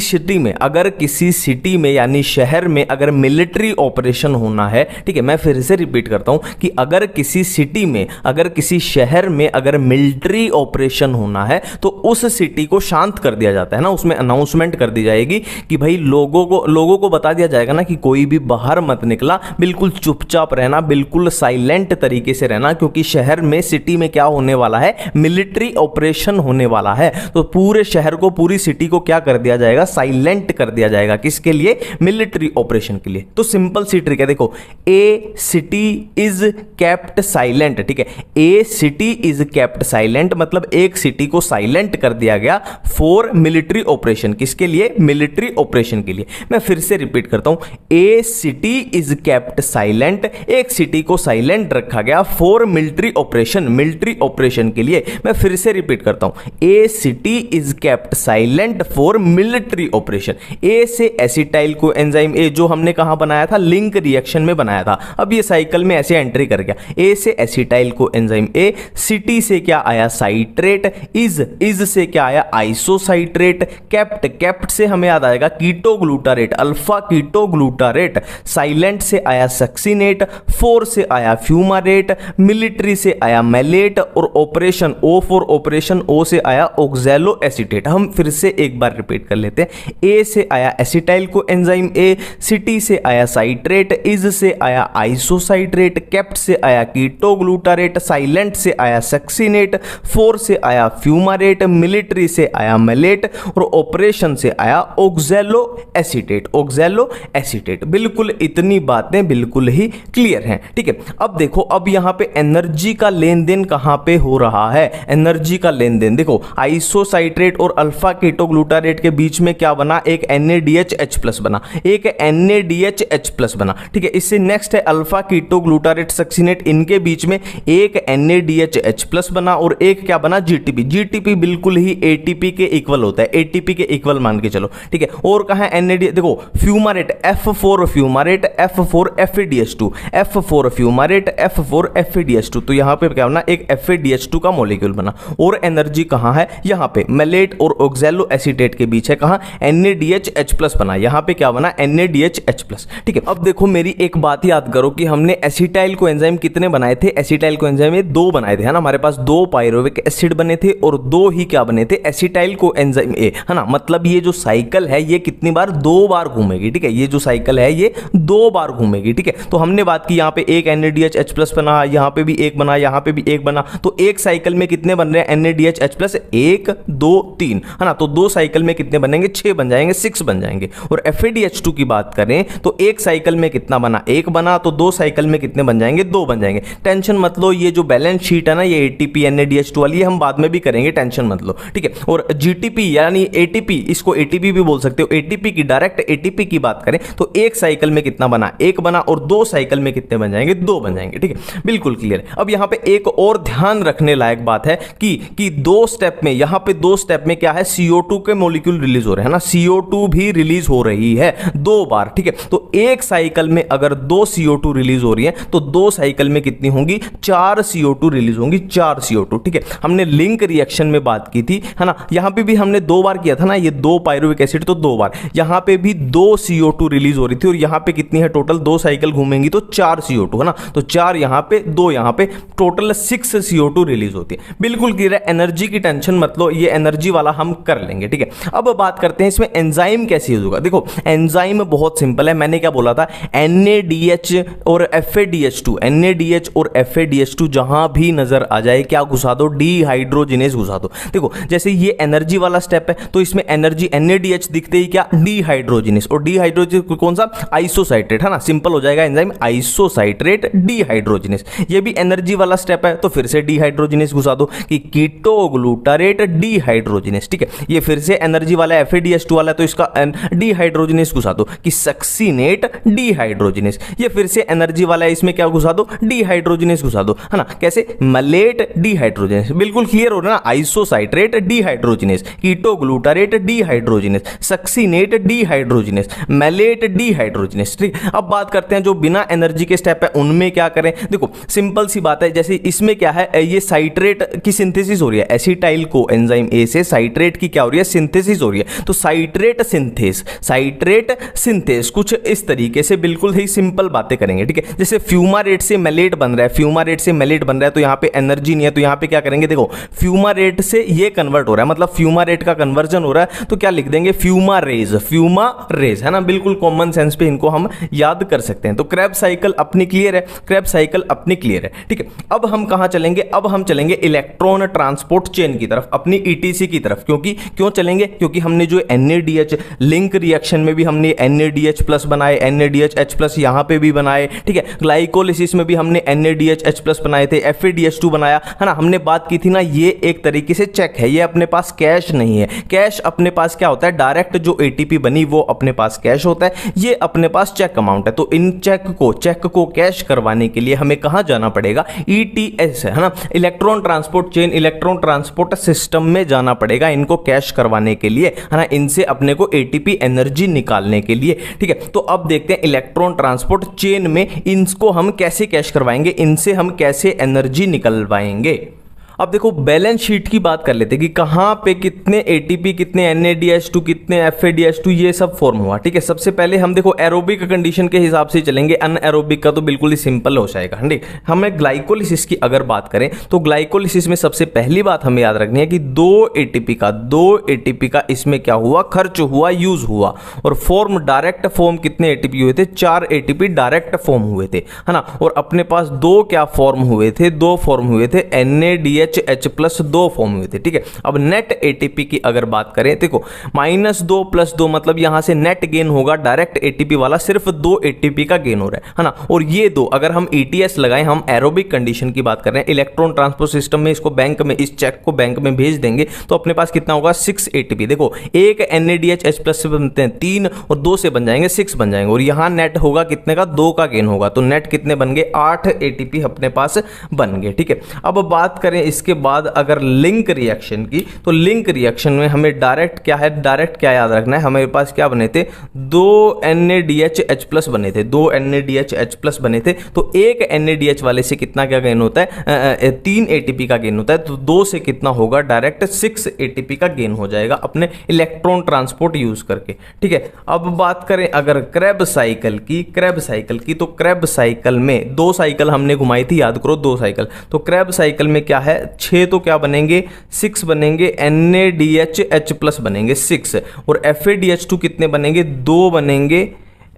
सिटी में यानी शहर में अगर मिलिट्री ऑपरेशन होना है, ठीक है, मैं फिर से रिपीट करता हूं कि अगर किसी सिटी में, अगर किसी शहर में अगर मिलिट्री ऑपरेशन होना है तो उस सिटी को शांत कर दिया जाता है ना, उसमें अनाउंसमेंट कर दी जाएगी कि भाई लोगों को बता दिया जाएगा ना कि कोई भी बाहर मत निकला, बिल्कुल चुपचाप रहना, बिल्कुल साइलेंट तरीके से रहना, क्योंकि शहर में, सिटी में क्या होने वाला है, मिलिट्री ऑपरेशन होने वाला है। तो पूरे शहर को, पूरी सिटी को क्या कर दिया जाएगा, साइलेंट कर दिया जाएगा, किसके लिए, मिलिट्री ऑपरेशन के लिए। तो सिंपल सी ट्रिक है, देखो, ए सिटी इज केप्ट साइलेंट, ठीक है, ए सिटी इज केप्ट साइलेंट मतलब एक सिटी को साइलेंट कर दिया गया फॉर मिलिट्री ऑपरेशन, किसके लिए, मिलिट्री ऑपरेशन के लिए। मैं फिर से रिपीट करता हूं, a city is kept silent, एक सिटी को साइलेंट रखा गया for military operation, military operation के लिए। मैं फिर से रिपीट करता हूं, a city is kept silent for military operation. A से एसिटाइल को एंजाइम ए जो हमने कहां बनाया था, लिंक रिएक्शन में बनाया था, अब ये साइकिल में ऐसे एंट्री कर गया। ए से एसिटाइल को एंजाइम ए, सिटी से क्या आया, साइट्रेट, इज से क्या आया, आइसोसाइट्रेट, केप्ट से हमें याद आएगा कीटोग्लूटारेट, अल्फा कीटोग्लूटारेट, साइलेंट से आया सक्सिनेट, फोर से आया फ्यूमारेट, मिलिट्री से आया मैलेट, और ऑपरेशन, ओ फॉर ऑपरेशन, ओ से आया ऑक्सैलो एसीटेट। हम फिर से एक बार रिपीट कर लेते हैं, ए से आया acetyl co enzyme A, city से आया साइट्रेट, इज से आया आइसोसाइट्रेट, केप्ट से आया कीटोग्लूटारेट, साइलेंट से आया सक्सिनेट, फोर से आया फ्यूमारेट, मिलिट्री से आया मैलेट, और ऑपरेशन से आया ऑक्सैलो एसीटेट, ऑक्सैलो एसीटेट। बिल्कुल इतनी बातें बिल्कुल ही क्लियर हैं, ठीक है। अब देखो, अब यहां पे एनर्जी का लेन देन कहां पे हो रहा है, एनर्जी का लेन देन देखो, आइसोसाइट्रेट और अल्फा कीटोग्लूटारेट के बीच में क्या बना, एक NADHH+ बना, एक NADHH+ बना, ठीक है। इससे नेक्स्ट है अल्फा कीटोग्लूटारेट सक्सिनेट, इनके बीच में एक NADHH+ बना और एक क्या बना, GTP बिल्कुल ही ATP के इक्वल होता है, ATP के इक्वल मान के चलो, ठीक है। और कहां है NAD, देखो फ्यूमारेट, F4 फ्यूमारेट, F4 FADH2, F4 फ्यूमारेट, F4 FADH2, तो यहां पे क्या बना, एक FADH2 का मॉलिक्यूल बना। और एनर्जी कहां है, यहां पे मैलेट और ऑक्सैलो एसीटेट के बीच है, कहां, NADHH+ बना, यहां पे क्या बना, NADHH+, ठीक है। अब देखो मेरी एक बात याद करो कि हमने एसिटाइल को एंजाइम कितने बनाए थे, एसिटाइल को एंजाइम में 2 बनाए थे, है ना, हमारे पास 2 पायरुविक एसिड बने थे और 2 ही क्या बने थे, एसिटाइल को एंजाइम ए, है ना। मतलब ये जो साइकिल है ये कितनी बार, 2 बार घूमेगी, ठीक है, ये जो साइकिल है ये 2 बार घूमेगी, ठीक है। तो हमने बात की यहां पे एक NADHH+ बना, यहां पे भी एक बना, यहां पे भी एक बना, तो एक साइकिल में कितने कितने बन रहे हैं NaDH प्लस, 1 2 3, है ना। तो 2 साइकिल में कितने बनेंगे, 6 बन जाएंगे, 6 बन जाएंगे। और FADH2 की बात करें तो एक साइकिल में कितना बना, 1 बना, तो 2 साइकिल में कितने बन जाएंगे, 2 बन जाएंगे। टेंशन मत लो, ये जो बैलेंस शीट है ना, ये ATP NaDH2 वाली, ये हम बाद में भी करेंगे, टेंशन मत लो, ठीक है। और GTP यानी ATP, इसको ATP भी बोल सकते हो, ATP की डायरेक्ट ATP की बात करें तो एक साइकिल में कितना बना, 1 बना, और 2 साइकिल में कितने बन जाएंगे, 2 बन जाएंगे, ठीक है। बिल्कुल क्लियर है। अब यहां पे एक और ध्यान रखने लायक बात है कि 2 स्टेप में, यहां पे 2 स्टेप में क्या है, CO2 के मॉलिक्यूल रिलीज हो रहे हैं ना, CO2 भी रिलीज हो रही है 2 बार, ठीक है। तो एक साइकिल में अगर 2 CO2 रिलीज हो रही है तो 2 साइकिल में कितनी होंगी, 4 CO2 रिलीज होंगी, 4 CO2, ठीक है। हमने लिंक रिएक्शन में बात की थी, है ना। यहां पे भी हमने 2 बार किया था ना, ये 2 पायरुविक एसिड तो 2 बार, यहां पे भी 2 CO2 रिलीज हो रही थी, और यहां पे कितनी है टोटल, 2 साइकिल घूमेंगी तो 4 CO2, है ना। तो 4 यहां पे, 2 यहां पे, टोटल 6 CO2 रिलीज होती है। बिल्कुल क्लियर है। एनर्जी की टेंशन मत लो, ये एनर्जी वाला हम कर लेंगे, ठीक है। अब बात करते हैं इसमें एंजाइम कैसे यूज होगा। देखो एंजाइम बहुत सिंपल है, मैंने क्या बोला था, NaDH और FADH2, NaDH और FADH2 जहां भी नजर आ जाए क्या घुसा दो, डिहाइड्रोजिनेज घुसा दो। देखो जैसे ये एनर्जी वाला स्टेप है तो इसमें एनर्जी NaDH दिखते ही क्या, डिहाइड्रोजिनेज, और डिहाइड्रोजिनेज कौन सा, आइसोसाइट्रेट, है ना। सिंपल हो जाएगा एंजाइम आइसोसाइट्रेट डिहाइड्रोजिनेज। ये भी एनर्जी वाला स्टेप है तो फिर से डिहाइड्रोजिनेज घुसा दो कि कीटोग्लूटारेट डिहाइड्रोजिनेज, ठीक है। ये फिर से एनर्जी वाला FADH2 वाला तो इसका डिहाइड्रोजिनेज घुसा दो कि सक्सीनेट डिहाइड्रोजिनेज। ये फिर से एनर्जी वाला है, इसमें क्या घुसा दो, डिहाइड्रोजिनेज घुसा दो, है ना। कैसे, मलेट डिहाइड्रोजिनेज। बिल्कुल क्लियर हो रहा है ना, isocitrate dehydrogenase, ketoglutarate dehydrogenase, succinate dehydrogenase, malate dehydrogenase, ठीक। अब बात करते हैं जो बिना एनर्जी के स्टेप है उनमें क्या करें। देखो सिंपल सी बात है, जैसे इसमें क्या है, ये साइट्रेट की सिंथेसिस हो रही है, एसिटाइल को एंजाइम ए से साइट्रेट की क्या हो रही है, सिंथेसिस हो रही है। तो साइट्रेट सिंथेस कुछ इस तरीके से, बिल्कुल ही सिंपल बातें करेंगे, ठीक है। जैसे फ्यूमारेट से मेलेट बन रहा है, फ्यूमारेट से मेलेट बन रहा है, तो यहां पे एनर्जी नहीं है, तो यहां पे क्या करेंगे, देखो फ्यूमारेट से ये कन्वर्ट हो रहा है, मतलब फ्यूमारेट का कन्वर्जन हो रहा है, तो क्या लिख देंगे, फ्यूमारेज, है ना। बिल्कुल कॉमन सेंस पे इनको हम याद कर सकते हैं। तो क्रेब्स साइकिल अपनी क्लियर है, क्रेब्स साइकिल अपनी क्लियर है, ठीक है। अब हम कहां चलेंगे, अब हम चलेंगे इलेक्ट्रॉन ट्रांसपोर्ट चेन की तरफ, अपनी ETC की तरफ। क्यों चलेंगे, क्योंकि हमने जो NaDH लिंक रिएक्शन में भी हमने NaDH प्लस बनाए, NaDH H+ यहां पे भी बनाए, ठीक है। ग्लाइकोलिसिस में भी हमने NaDH H+ बनाए थे, FADH2 बनाया, है ना। हमने बात की थी ना, ये एक तरीके से चेक है, ये अपने पास कैश नहीं है। कैश अपने पास क्या होता है, डायरेक्ट जो ATP बनी वो अपने पास कैश होता है, ये अपने पास चेक अमाउंट है। तो इन चेक को कैश करवाने के लिए हमें कहां जाना पड़ेगा, ETS, है ना, electron transport chain, electron transport system में जाना पड़ेगा इनको कैश करवाने के लिए, है ना, इनसे अपने को ATP एनर्जी निकालने के लिए, ठीक है। तो अब देखते हैं इलेक्ट्रॉन ट्रांसपोर्ट चेन में इनको हम कैसे कैश करवाएंगे, इनसे हम कैसे एनर्जी निकलवाएंगे। अब देखो बैलेंस शीट की बात कर लेते हैं कि कहां पे कितने ATP, कितने NaDH2, कितने FADH2 ये सब फॉर्म हुआ, ठीक है। सबसे पहले हम देखो एरोबिक कंडीशन के हिसाब से चलेंगे, अनएरोबिक का तो बिल्कुल ही सिंपल हो जाएगा, ठीक। हमें ग्लाइकोलिसिस की अगर बात करें तो ग्लाइकोलिसिस में सबसे पहली बात हमें याद रखनी है कि 2 ATP का इसमें क्या हुआ, खर्च हुआ, यूज हुआ, और फॉर्म डायरेक्ट फॉर्म कितने ATP हुए थे, 4 ATP डायरेक्ट फॉर्म हुए थे, है ना। और अपने पास 2 क्या फॉर्म हुए थे, 2 फॉर्म हुए थे, NaDH H+ 2 फॉर्म हुए थे, ठीक है। अब नेट ATP की अगर बात करें, देखो -2 + 2 मतलब यहां से नेट गेन होगा, डायरेक्ट ATP वाला सिर्फ 2 ATP का गेन हो रहा है ना। और ये 2 अगर हम ETS लगाएं, हम एरोबिक कंडीशन की बात कर रहे हैं, इलेक्ट्रॉन ट्रांसपोर्ट सिस्टम में इसको बैंक में, इस चेक को बैंक में भेज देंगे तो अपने पास कितना होगा, 6 ATP। देखो एक NaDH H+ से बनते हैं 3 और 2 से बन जाएंगे 6 बन जाएंगे, और यहां नेट होगा कितने का, 2 का गेन होगा, तो नेट कितने बन गए, 8 ATP अपने पास बन गए, ठीक है। अब बात करें इसके बाद अगर लिंक रिएक्शन की, तो लिंक रिएक्शन में हमें डायरेक्ट क्या है, डायरेक्ट क्या याद रखना है, हमारे पास क्या बने थे, 2 NaDH H+ बने थे, 2 NaDH H+ बने थे। तो एक NaDH वाले से कितना क्या गेन होता है, 3 ATP का गेन होता है, तो 2 से कितना होगा, डायरेक्ट 6 ATP का गेन हो जाएगा अपने इलेक्ट्रॉन ट्रांसपोर्ट यूज करके, ठीक है। अब बात करें अगर क्रेब्स साइकिल की, तो क्रेब्स साइकिल में 2 साइकिल हमने घुमाई थी, याद करो 2 साइकिल। तो क्रेब्स साइकिल में क्या है, 6 तो क्या बनेंगे, 6 बनेंगे, NaDH H+ बनेंगे 6, और FADH2 कितने बनेंगे, 2 बनेंगे,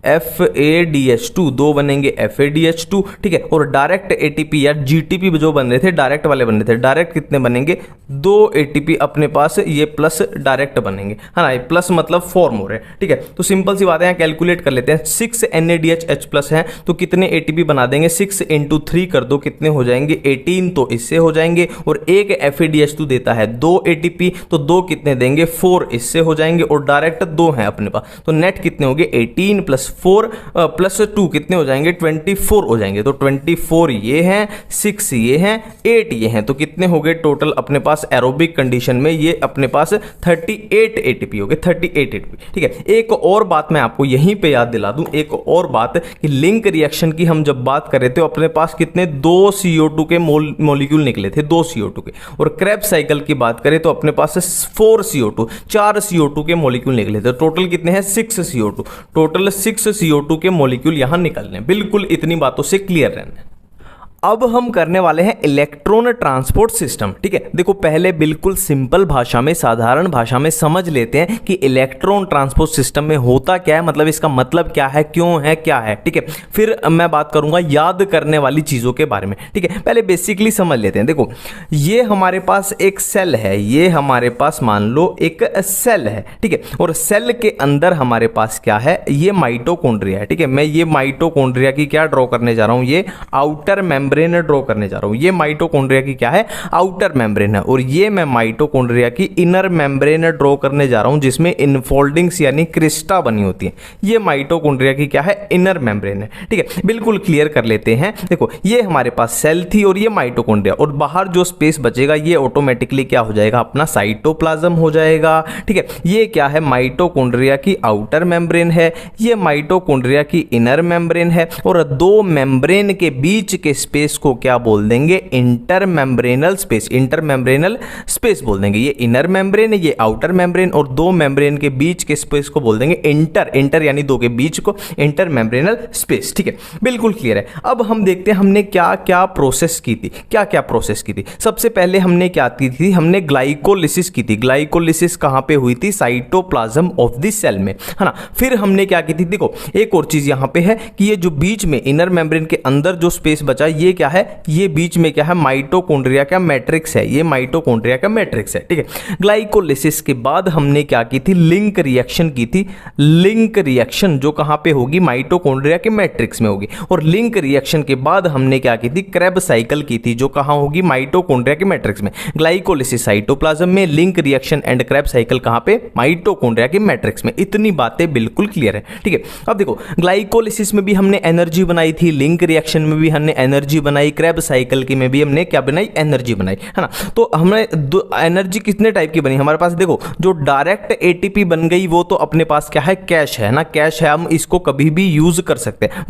FADH2, 2 बनेंगे FADH2, ठीक है। और डायरेक्ट ATP या GTP जो बन रहे थे, डायरेक्ट वाले बन रहे थे, डायरेक्ट कितने बनेंगे, 2 ATP अपने पास, ये प्लस डायरेक्ट बनेंगे, है ना, प्लस मतलब फॉर्म हो रहे हैं, ठीक है। तो सिंपल सी बात है, यहाँ कैलकुलेट कर लेते हैं। 6 NADH H+ है तो कितने ATP बना देंगे, 6 × 3 कर दो, कितने हो जाएंगे 18, तो इससे हो जाएंगे। और एक FADH2 देता है 2 ATP, तो 2 कितने देंगे 4, इससे हो जाएंगे। और डायरेक्ट 2 है अपने पास, तो नेट कितने हो गए 18 + 4 + 2 कितने हो जाएंगे 24 हो जाएंगे। तो 24 ये हैं, 6 ये हैं, 8 ये हैं, तो कितने हो गए टोटल अपने पास एरोबिक कंडीशन में, ये अपने पास 38 ATP हो गए, 38 ATP, ठीक है। एक और बात मैं आपको यहीं पे याद दिला दूं, एक और बात कि लिंक रिएक्शन की हम जब बात कर रहे थे अपने पास कितने 2 CO2 के मॉलिक्यूल निकले थे, 2 CO2 के। और क्रेब्स साइकिल की बात करें तो अपने पास 4 CO2, 4 CO2 के मॉलिक्यूल निकले थे। टोटल कितने हैं 6 CO2, टोटल 6 CO2 के मॉलिक्यूल यहां निकलने। बिल्कुल इतनी बातों से क्लियर रहना। अब हम करने वाले हैं इलेक्ट्रॉन ट्रांसपोर्ट सिस्टम, ठीक है। देखो पहले बिल्कुल सिंपल भाषा में, साधारण भाषा में समझ लेते हैं कि इलेक्ट्रॉन ट्रांसपोर्ट सिस्टम में होता क्या है, मतलब इसका मतलब क्या है, क्यों है, क्या है, ठीक है। फिर मैं बात करूंगा याद करने वाली चीजों के बारे में, ठीक है। पहले बेसिकली समझ लेते हैं। देखो ये हमारे पास एक सेल है, ये हमारे पास मान लो एक सेल है, ठीक है। और सेल के अंदर हमारे पास क्या है, ये माइटोकॉन्ड्रिया है, ठीक है। मैं ये माइटोकॉन्ड्रिया की क्या ड्रॉ करने जा रहा हूं, ये आउटर मेम्ब्रेन ड्रॉ करने जा रहा हूं। ये माइटोकॉन्ड्रिया की क्या है, आउटर मेम्ब्रेन है। और ये मैं माइटोकॉन्ड्रिया की इनर मेम्ब्रेन ड्रॉ करने जा रहा हूं, जिसमें इनफोल्डिंग्स यानी क्रिस्टा बनी होती है। ये माइटोकॉन्ड्रिया की क्या है, इनर मेम्ब्रेन है, ठीक है। बिल्कुल क्लियर कर लेते हैं। देखो ये हमारे पास सेल थी और ये माइटोकॉन्ड्रिया, और बाहर जो स्पेस बचेगा ये ऑटोमेटिकली क्या हो जाएगा, अपना साइटोप्लाज्म हो जाएगा, ठीक है। ये क्या है, माइटोकॉन्ड्रिया की आउटर मेम्ब्रेन है, ये माइटोकॉन्ड्रिया की इनर मेम्ब्रेन है। और 2 मेम्ब्रेन के बीच के स्पेस को क्या बोल देंगे, इंटरमेम्ब्रेनल स्पेस, इंटरमेम्ब्रेनल स्पेस बोल देंगे। ये इनर मेम्ब्रेन है, ये आउटर मेम्ब्रेन, और 2 मेम्ब्रेन के बीच के स्पेस को बोल देंगे इंटर यानी 2 के बीच को इंटरमेम्ब्रेनल स्पेस, ठीक है। बिल्कुल क्लियर है। अब हम देखते हैं हमने क्या क्या प्रोसेस की थी, क्या क्या प्रोसेस की थी। सबसे पहले हमने क्या की थी, हमने ग्लाइकोलिसिस की थी। ग्लाइकोलिसिस कहां पे हुई थी, साइटोप्लाज्म ऑफ द सेल में, है ना। फिर हमने क्या की थी, देखो एक और चीज यहां पे है कि ये जो बीच में इनर मेम्ब्रेन के अंदर जो स्पेस बचा, ये क्या है, ये बीच में क्या है, माइटोकॉन्ड्रिया का मैट्रिक्स है, ये माइटोकॉन्ड्रिया का मैट्रिक्स है, ठीक है। ग्लाइकोलिसिस के बाद हमने क्या की थी, लिंक रिएक्शन की थी। लिंक रिएक्शन जो कहां पे होगी, माइटोकॉन्ड्रिया के मैट्रिक्स में होगी। और लिंक रिएक्शन के बाद हमने क्या की थी, क्रेब्स साइकिल की थी, जो कहां होगी, माइटोकॉन्ड्रिया के मैट्रिक्स में। ग्लाइकोलिसिस साइटोप्लाज्म में, link reaction and Krebs cycle कहां पे, माइटोकॉन्ड्रिया के मैट्रिक्स में। इतनी बातें बिल्कुल क्लियर है, ठीक है। अब देखो ग्लाइकोलिसिस में भी हमने एनर्जी बनाई थी, लिंक रिएक्शन में भी हमने एनर्जी बनाई, क्रेब्स साइकिल की में भी हमने क्या बनाई, एनर्जी बनाई, है ना। तो हमने एनर्जी कितने टाइप की बनी हमारे पास, देखो जो डायरेक्ट एटीपी बन गई वो तो अपने पास क्या है, कैश है ना, कैश है, हम इसको कभी भी यूज कर सकते हैं।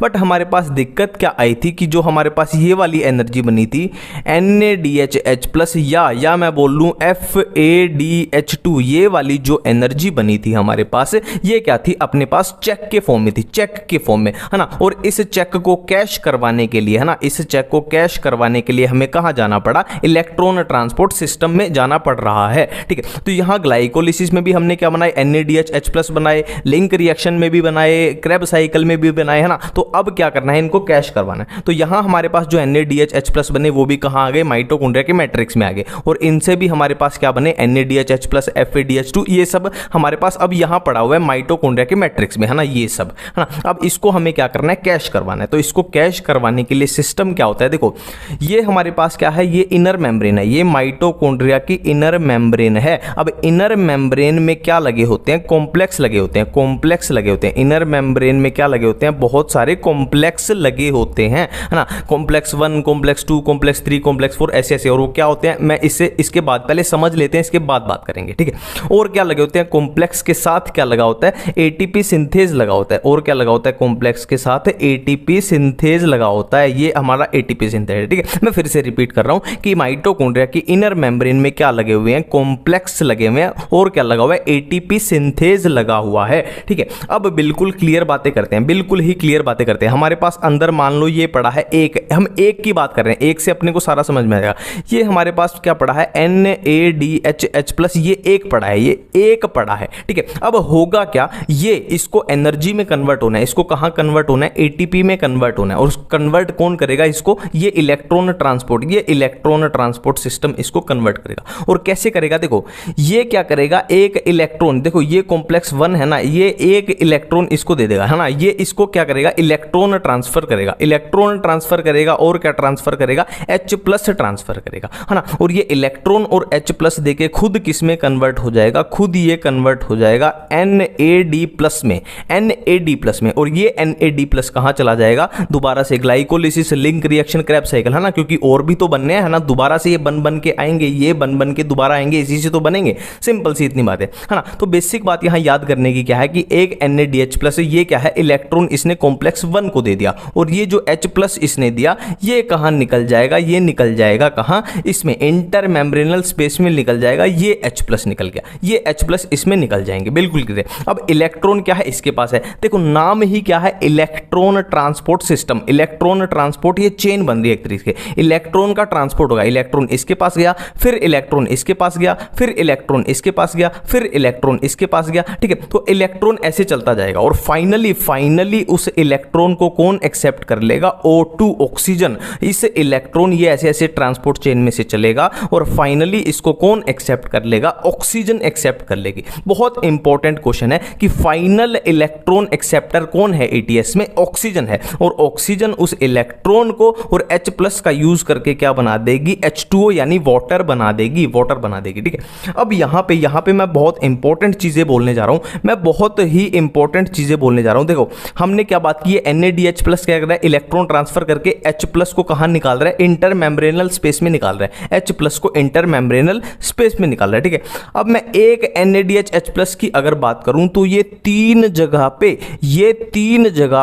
बट हमारे पास दिक्कत क्या आई थी कि जो हमारे पास ये वाली एनर्जी बनी थी NADH+ या मैं बोल लूं FADH2, ये वाली जो एनर्जी बनी थी हमारे पास, ये क्या थी, अपने पास चेक के फॉर्म में थी, चेक के फॉर्म में, है ना। और इस चेक को कैश करवाने के लिए, है ना, इस चेक को कैश करवाने के लिए हमें कहां जाना पड़ा, इलेक्ट्रॉन ट्रांसपोर्ट सिस्टम में जाना पड़ रहा है, ठीक है। तो यहां ग्लाइकोलिसिस में भी हमने क्या बनाए, NADH+ बनाए, लिंक रिएक्शन में भी बनाए, क्रेब साइकिल में भी बनाए, है ना। तो अब क्या करना है, इनको कैश करवाना है। तो यहां हमारे पास जो NADH+ बने वो भी कहां आ गए, माइटोकॉन्ड्रिया के मैट्रिक्स में आ गए। और इनसे भी हमारे पास क्या बने, NADH+, FADH2, ये सब हमारे पास अब यहां पड़ा हुआ है माइटोकॉन्ड्रिया के मैट्रिक्स में, है ना, ये सब, है ना। अब इसको हमें क्या करना है, कैश करवाना है। तो इसको कैश करवाने के लिए सिस्टम क्या होता है, देखो ये हमारे पास क्या है, ये इनर मेम्ब्रेन है, ये माइटोकॉन्ड्रिया की इनर मेम्ब्रेन है। अब इनर मेम्ब्रेन में क्या लगे होते हैं, कॉम्प्लेक्स लगे होते हैं, कॉम्प्लेक्स लगे होते हैं। इनर मेम्ब्रेन में क्या लगे होते हैं, बहुत सारे कॉम्प्लेक्स लगे होते हैं, है ना। कॉम्प्लेक्स 1, कॉम्प्लेक्स 2, कॉम्प्लेक्स 3, कॉम्प्लेक्स 4, ऐसे। और वो क्या होते हैं, मैं इसके बाद पहले समझ लेते हैं, इसके बाद बात करेंगे, ठीक है। और क्या लगे होते हैं, कॉम्प्लेक्स के साथ क्या लगा होता है, ATP सिंथेज लगा होता है। और क्या लगा होता है, कॉम्प्लेक्स के साथ ATP सिंथेज लगा होता है। ये ये हमारा एटीपी सिंथेज है, ठीक है। मैं फिर से रिपीट कर रहा हूं कि माइटोकॉन्ड्रिया की इनर मेम्ब्रेन में क्या लगे हुए हैं, कॉम्प्लेक्स लगे हुए हैं और क्या लगा हुआ है, एटीपी सिंथेज लगा हुआ है, ठीक है। अब बिल्कुल क्लियर बातें करते हैं, बिल्कुल ही क्लियर बातें करते हैं। हमारे पास अंदर मान लो ये पड़ा है एक, हम एक की बात कर रहे हैं, एक से अपने को सारा समझ में आएगा। ये हमारे पास क्या पड़ा है, NADHH+, ये एक पड़ा है, ये एक पड़ा है, ठीक है। अब होगा क्या, ये इसको एनर्जी में कन्वर्ट होना है, इसको कहां कन्वर्ट होना है, एटीपी में कन्वर्ट होना है। और कन्वर्ट कौन करेगा इसको, ये इलेक्ट्रॉन ट्रांसपोर्ट, ये इलेक्ट्रॉन ट्रांसपोर्ट सिस्टम इसको कन्वर्ट करेगा। और कैसे करेगा, देखो ये क्या करेगा, एक इलेक्ट्रॉन, देखो ये कॉम्प्लेक्स 1 है ना, ये एक इलेक्ट्रॉन इसको दे देगा, है ना, ये इसको क्या करेगा, इलेक्ट्रॉन ट्रांसफर करेगा, इलेक्ट्रॉन ट्रांसफर करेगा और क्या ट्रांसफर करेगा, H+ ट्रांसफर करेगा, है ना। और ये इलेक्ट्रॉन और H+ देके खुद किस में कन्वर्ट हो जाएगा, खुद ये कन्वर्ट हो जाएगा NAD+ में, NAD+ में। और ये NAD+ कहां चला जाएगा, दोबारा से glycolysis link reaction Krebs cycle, है ना, क्योंकि और भी तो बनने हैं ना, दोबारा से ये बन के आएंगे, ये बन के दोबारा आएंगे, इसी से तो बनेंगे, सिंपल सी इतनी बात है ना। तो बेसिक बात यहां याद करने की क्या है कि एक NADH+, ये क्या है, इलेक्ट्रॉन इसने कॉम्प्लेक्स 1 को दे दिया, और ये जो H+ इसने दिया, ये कहां निकल जाएगा, ये निकल जाएगा कहां, इसमें इंटरमेम्ब्रेनल स्पेस में निकल जाएगा, ये H+ निकल गया, ये H+ इसमें निकल जाएंगे, बिल्कुल क्लियर। अब इलेक्ट्रॉन क्या है इसके पास है, देखो नाम ही क्या है, electron transport system, electron transport, ये चेन बन रही है एक तरीके से, इलेक्ट्रॉन का ट्रांसपोर्ट होगा, इलेक्ट्रॉन इसके पास गया, फिर इलेक्ट्रॉन इसके पास गया, फिर इलेक्ट्रॉन इसके पास गया, फिर इलेक्ट्रॉन इसके पास गया, ठीक है। तो इलेक्ट्रॉन ऐसे चलता जाएगा और फाइनली उस इलेक्ट्रॉन को कौन एक्सेप्ट कर लेगा, O2 ऑक्सीजन। इस इलेक्ट्रॉन ये ऐसे ऐसे ट्रांसपोर्ट चेन में से चलेगा और फाइनली इसको कौन एक्सेप्ट कर लेगा, ऑक्सीजन एक्सेप्ट कर लेगी। बहुत इंपॉर्टेंट क्वेश्चन है कि फाइनल इलेक्ट्रॉन एक्सेप्टर कौन है, ATS में ऑक्सीजन है, और ऑक्सीजन उस इलेक्ट्रॉन को और H+ का यूज करके क्या बना देगी, H2O यानी वाटर बना देगी, वाटर बना देगी, ठीक है। अब यहां पे मैं बहुत इंपॉर्टेंट चीजें बोलने जा रहा हूं, मैं बहुत ही इंपॉर्टेंट चीजें बोलने जा रहा हूं। देखो हमने क्या बात की है, NADH+ क्या कर रहा है, इलेक्ट्रॉन ट्रांसफर करके H+ को कहां निकाल रहा है, इंटरमेम्ब्रेनल स्पेस में निकाल रहा है, H+ को इंटरमेम्ब्रेनल स्पेस में निकाल रहा है, ठीक है। अब मैं एक NADH+ की अगर बात करूं तो ये तीन जगह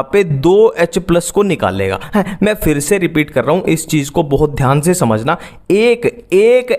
पे 2 H+ को निकालेगा। मैं फिर से रिपीट कर रहा हूं, इस चीज को बहुत ध्यान से समझना, एक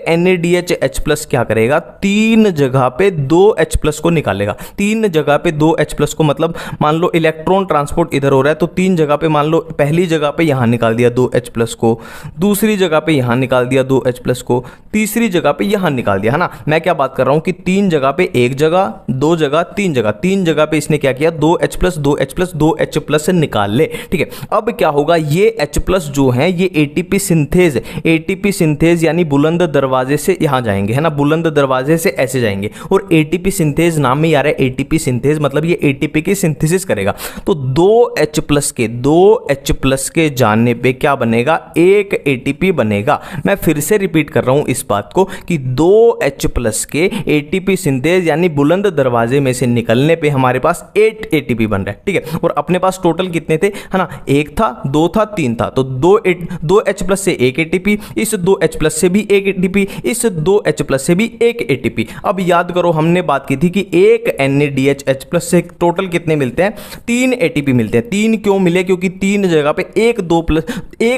NADH+ क्या करेगा, तीन जगह पे 2 H+ को निकालेगा, तीन जगह पे 2 H+ को, मतलब मान लो इलेक्ट्रॉन ट्रांसपोर्ट इधर हो रहा है तो तीन जगह पे, मान लो पहली जगह पे यहां निकाल दिया 2 H+ को, दूसरी जगह पे यहां निकाल दिया 2 H+ को, तीसरी जगह पे यहां निकाल दिया, है ना। मैं क्या बात कर रहा हूं कि तीन जगह पे, एक जगह, दो जगह, तीन जगह पे इसने क्या किया, 2 H+, 2 H+, 2 H+ से निकाल ले, ठीक है। अब क्या होगा, ये H+ जो है ये एटीपी सिंथेज यानी बुलंद दरवाजे से यहां जाएंगे, है ना, बुलंद दरवाजे से ऐसे जाएंगे, और एटीपी सिंथेज नाम में आ रहा है, एटीपी सिंथेज मतलब ये एटीपी की सिंथेसिस करेगा। तो 2 H+ के जाने पे क्या बनेगा, एक एटीपी बनेगा। मैं फिर से रिपीट कर रहा हूं इस बात को कि 2 H+ के एटीपी सिंथेज यानी बुलंद दरवाजे में से निकलने पे हमारे पास 8 एटीपी बन रहा है, ठीक है। और अपने पास टोटल कितने थे, है ना, 1 था, 2 था, 3 था, तो 2 H+ से 1 एटीपी, इस 2 H+ से भी 1 एटीपी, इस 2 H+ से भी 1 एटीपी। अब याद करो हमने बात की थी कि एक NADH+ से टोटल कितने मिलते हैं, 3 एटीपी मिलते हैं। 3 क्यों मिले, क्योंकि 3 जगह पे 1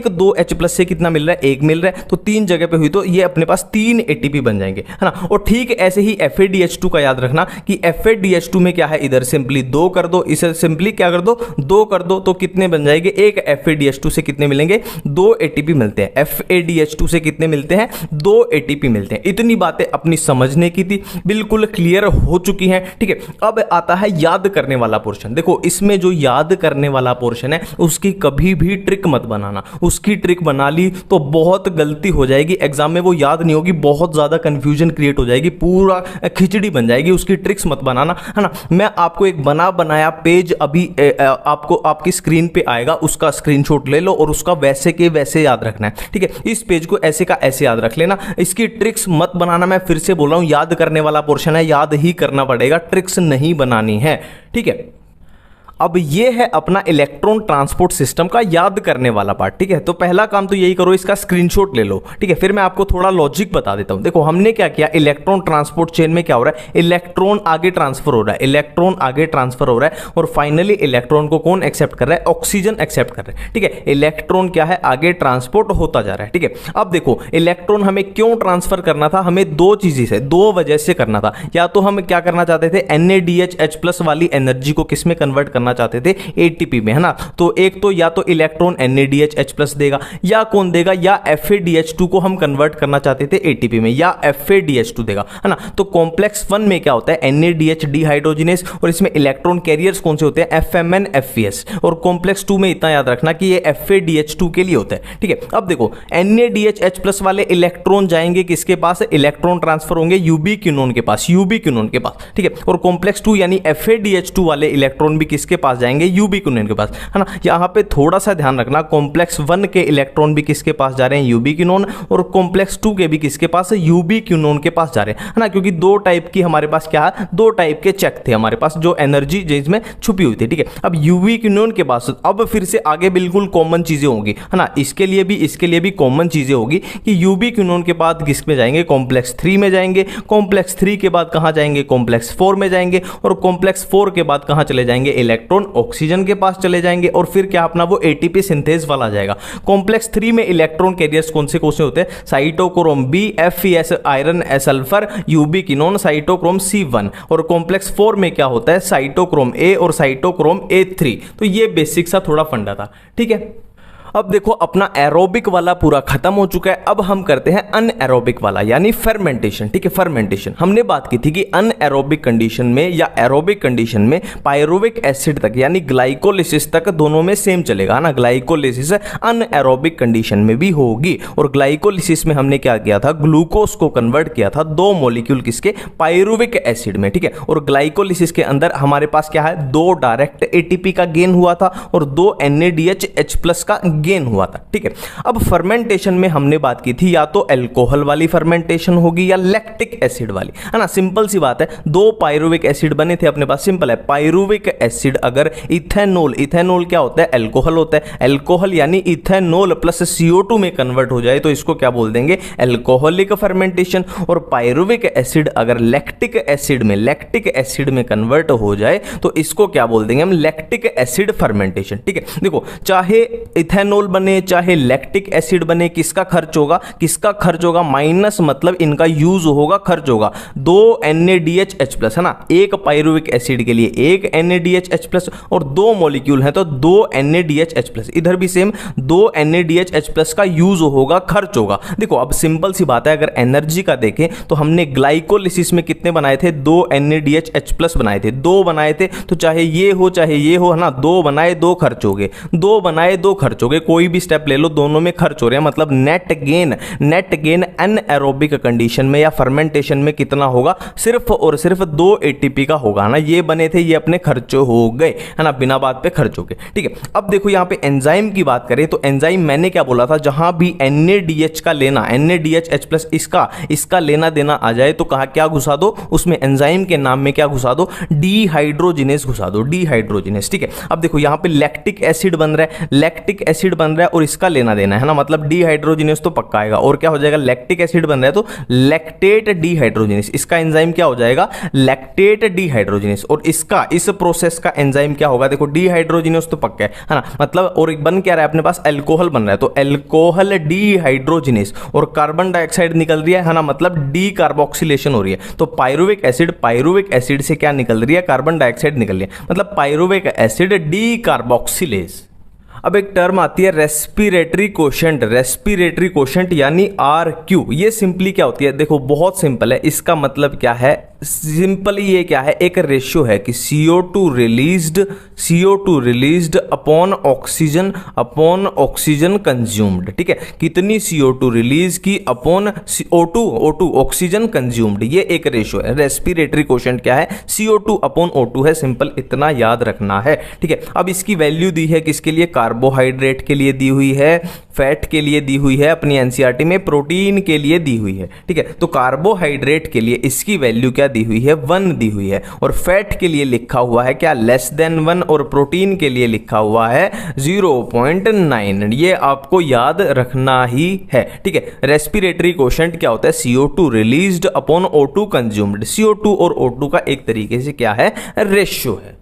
2 H+ से कितना मिल रहा है, 1 मिल रहा है, तो 3 जगह पे हुई तो ये अपने पास 3 एटीपी बन जाएंगे, है ना। और ठीक ऐसे ही FADH2 का याद रखना कि FADH2 में क्या है, इधर सिंपली 2 कर दो, इसे सिंपली क्या कर दो, 2 कर दो, तो कितने बन जाएंगे, एक FADH2 से कितने मिलेंगे, 2 एटीपी मिलते हैं। FADH2 से कितने मिलते हैं, 2 एटीपी मिलते हैं। इतनी बातें अपनी समझने की थी, बिल्कुल क्लियर हो चुकी हैं, ठीक है। अब आता है याद करने वाला पोर्शन। देखो इसमें जो याद करने वाला पोर्शन है उसकी कभी भी ट्रिक मत बनाना, उसकी ट्रिक बना ली तो बहुत गलती हो जाएगी, एग्जाम में वो याद नहीं होगी, बहुत ज्यादा कंफ्यूजन क्रिएट हो जाएगी, पूरा खिचड़ी बन जाएगी, उसकी ट्रिक्स मत बनाना, है ना। मैं आपको एक बनाया पेज अभी आपको आपकी स्क्रीन पे आएगा, उसका स्क्रीनशॉट ले लो और उसका वैसे के वैसे याद रखना है, ठीक है। इस पेज को ऐसे का ऐसे याद रख लेना, इसकी ट्रिक्स मत बनाना। मैं फिर से बोल रहा हूं, याद करने वाला पोर्शन है, याद ही करना पड़ेगा, ट्रिक्स नहीं बनानी है, ठीक है। अब ये है अपना इलेक्ट्रॉन ट्रांसपोर्ट सिस्टम का याद करने वाला पार्ट, ठीक है। तो पहला काम तो यही करो, इसका स्क्रीनशॉट ले लो, ठीक है। फिर मैं आपको थोड़ा लॉजिक बता देता हूं। देखो हमने क्या किया, इलेक्ट्रॉन ट्रांसपोर्ट चेन में क्या हो रहा है, इलेक्ट्रॉन आगे ट्रांसफर हो रहा है, इलेक्ट्रॉन आगे ट्रांसफर हो रहा है, और फाइनली इलेक्ट्रॉन को कौन एक्सेप्ट कर रहा है, ऑक्सीजन एक्सेप्ट कर रहा है, ठीक है। इलेक्ट्रॉन क्या है, आगे ट्रांसपोर्ट होता जा रहा है, ठीक है। अब देखो इलेक्ट्रॉन हमें क्यों ट्रांसफर करना था, हमें दो चीजें से, दो वजह से करना था। या तो हम क्या करना चाहते थे, NADH+ वाली एनर्जी को किस में कन्वर्ट करना चाहते थे, ATP में, है ना। तो एक तो या तो इलेक्ट्रॉन NADH+ देगा, या कौन देगा, या FADH2 को हम कन्वर्ट करना चाहते थे ATP में, या FADH2 देगा, है ना। तो कॉम्प्लेक्स 1 में क्या होता है, NADH डिहाइड्रोजिनेस, और इसमें इलेक्ट्रॉन कैरियर्स कौन से होते हैं, FMN FES। और कॉम्प्लेक्स 2 में इतना याद रखना कि ये FADH2 के लिए होता है, ठीक है। अब देखो NADH+ वाले इलेक्ट्रॉन जाएंगे किसके पास, इलेक्ट्रॉन ट्रांसफर होंगे यूबिक्विनोन के पास, यूबिक्विनोन के पास, ठीक है। और कॉम्प्लेक्स 2 यानी FADH2 वाले इलेक्ट्रॉन भी किसके पास जाएंगे, यूबिक्विनोन के पास, है ना। यहां पे थोड़ा सा ध्यान रखना, कॉम्प्लेक्स 1 के इलेक्ट्रॉन भी किसके पास जा रहे हैं, यूबिक्विनोन, और कॉम्प्लेक्स 2 के भी किसके पास, यूबिक्विनोन के पास जा रहे हैं, है ना। क्योंकि दो टाइप की हमारे पास क्या है, दो टाइप के चेक थे हमारे पास, जो एनर्जी जिसमें छुपी हुई थी, ठीक है। अब यूबिक्विनोन के पास अब फिर से आगे बिल्कुल कॉमन चीजें होंगी, है ना। इसके लिए भी कॉमन चीजें होगी कि यूबिक्विनोन के बाद किस में जाएंगे, कॉम्प्लेक्स 3 में जाएंगे, कॉम्प्लेक्स 3 के बाद कहां जाएंगे, कॉम्प्लेक्स 4 में जाएंगे, और कॉम्प्लेक्स 4 के बाद कहां चले जाएंगे, इलेक्ट्रॉन ऑक्सीजन के पास चले जाएंगे, और फिर क्या अपना वो ATP सिंथेज वाला आ जाएगा। कॉम्प्लेक्स 3 में इलेक्ट्रॉन कैरियर्स कौन से होते हैं, cytochrome B, FeS, iron, sulphur, यूबिक्विनोन, cytochrome C1, और कॉम्प्लेक्स 4 में क्या होता है, साइटोक्रोम A और साइटोक्रोम A3। तो ये बेसिक सा थोड़ा फंडा था, ठीक है। अब देखो अपना एरोबिक वाला पूरा खत्म हो चुका है, अब हम करते हैं अनएरोबिक वाला यानी फर्मेंटेशन, ठीक है। फर्मेंटेशन हमने बात की थी कि अनएरोबिक कंडीशन में या एरोबिक कंडीशन में पायरुविक एसिड तक यानी ग्लाइकोलिसिस तक दोनों में सेम चलेगा ना। ग्लाइकोलिसिस अनएरोबिक कंडीशन में भी होगी, और ग्लाइकोलिसिस में हमने क्या किया था, ग्लूकोज को कन्वर्ट किया था दो मॉलिक्यूल किसके, पायरुविक एसिड में, ठीक है। और ग्लाइकोलिसिस के अंदर हमारे पास क्या है, दो डायरेक्ट ATP का गेन हुआ था और दो NADH+ का गेन हुआ था, ठीक है। अब फर्मेंटेशन में हमने बात की थी या तो अल्कोहल वाली फर्मेंटेशन होगी या लैक्टिक एसिड वाली, है ना। सिंपल सी बात है, दो पायरुविक एसिड बने थे अपने पास, सिंपल है। पायरुविक एसिड अगर इथेनॉल, इथेनॉल क्या होता है, अल्कोहल होता है, अल्कोहल यानी इथेनॉल प्लस CO2 में कन्वर्ट हो जाए तो इसको क्या बोल देंगे, अल्कोहलिक फर्मेंटेशन। और पायरुविक एसिड अगर लैक्टिक एसिड में कन्वर्ट हो जाए तो इसको क्या बोल देंगे हम, लैक्टिक एसिड फर्मेंटेशन, ठीक है। देखो चाहे इथेनॉल बने चाहे लैक्टिक एसिड बने, किसका खर्च होगा, माइनस मतलब इनका यूज होगा, खर्च होगा। दो NADH+ है ना, एक पायरुविक एसिड के लिए एक NADH+ और दो मॉलिक्यूल हैं तो दो NADH+, इधर भी सेम दो NADH+ का यूज होगा, खर्च होगा। देखो अब सिंपल सी बात है, अगर एनर्जी का देखें तो हमने ग्लाइकोलिसिस में कितने बनाए थे, दो NADH+ बनाए थे, दो बनाए थे, तो चाहे ये हो है ना, दो बनाए दो खर्च हो गए, दो बनाए दो खर्च हो गए, कोई भी स्टेप ले लो दोनों में खर्च हो रहे हैं। मतलब नेट गेन अनएरोबिक कंडीशन में या फर्मेंटेशन में कितना होगा, सिर्फ और सिर्फ दो ATP का होगा ना। ये बने थे, ये अपने खर्च हो गए, है ना, बिना बात पे खर्च हो गए, ठीक है। अब देखो यहां पे एंजाइम की बात करें तो एंजाइम मैंने क्या बोला था, जहां भी NADH का लेना, NADH+ इसका लेना देना आ जाए तो कहा क्या घुसा दो, उसमें एंजाइम के नाम में क्या घुसा दो, डिहाइड्रोजिनेस घुसा दो, डिहाइड्रोजिनेस, ठीक है। अब देखो यहां पे लैक्टिक एसिड बन रहा है और इसका लेना देना है ना, मतलब डिहाइड्रोजिनेस तो पक्का आएगा। और क्या हो जाएगा, लैक्टिक एसिड बन रहा है तो लैक्टेट डिहाइड्रोजिनेस, इसका एंजाइम क्या हो जाएगा, लैक्टेट डिहाइड्रोजिनेस। और इसका इस प्रोसेस का एंजाइम क्या होगा, देखो डिहाइड्रोजिनेस तो पक्का है ना, मतलब और एक बन क्या रहा है अपने पास, अल्कोहल बन रहा है तो अल्कोहल डिहाइड्रोजिनेस, और कार्बन डाइऑक्साइड निकल रही है ना, मतलब डी कार्बोक्सिलेशन हो रही है। तो पायरुविक एसिड से क्या निकल रही है, कार्बन डाइऑक्साइड निकल रही है, मतलब पायरुविक एसिड डी कार्बोक्सिलेज। अब एक टर्म आती है रेस्पिरेटरी कोशेंट यानी RQ। ये सिंपली क्या होती है, देखो बहुत सिंपल है, इसका मतलब क्या है, सिंपली ये क्या है, एक रेशियो है कि CO2 released upon oxygen consumed, ठीक है। कितनी CO2 रिलीज की अपॉन O2 ऑक्सीजन कंज्यूम्ड, ये एक रेशियो है। रेस्पिरेटरी कोशेंट क्या है, CO2 अपॉन O2 है, सिंपल इतना याद रखना है, ठीक है। अब इसकी वैल्यू दी है किसके लिए, कार्बोहाइड्रेट के लिए दी हुई है, फैट के लिए दी हुई है अपनी एनसीईआरटी में, प्रोटीन के लिए दी हुई है, ठीक है। तो कार्बोहाइड्रेट के लिए इसकी वैल्यू क्या दी हुई है, 1 दी हुई है, और फैट के लिए लिखा हुआ है क्या, लेस देन 1, और प्रोटीन के लिए लिखा हुआ है 0.9। ये आपको याद रखना ही है, ठीक है। रेस्पिरेटरी कोशेंट क्या होता है, CO2 released upon O2 consumed. CO2 और O2 का एक तरीके से क्या है, रेशियो है।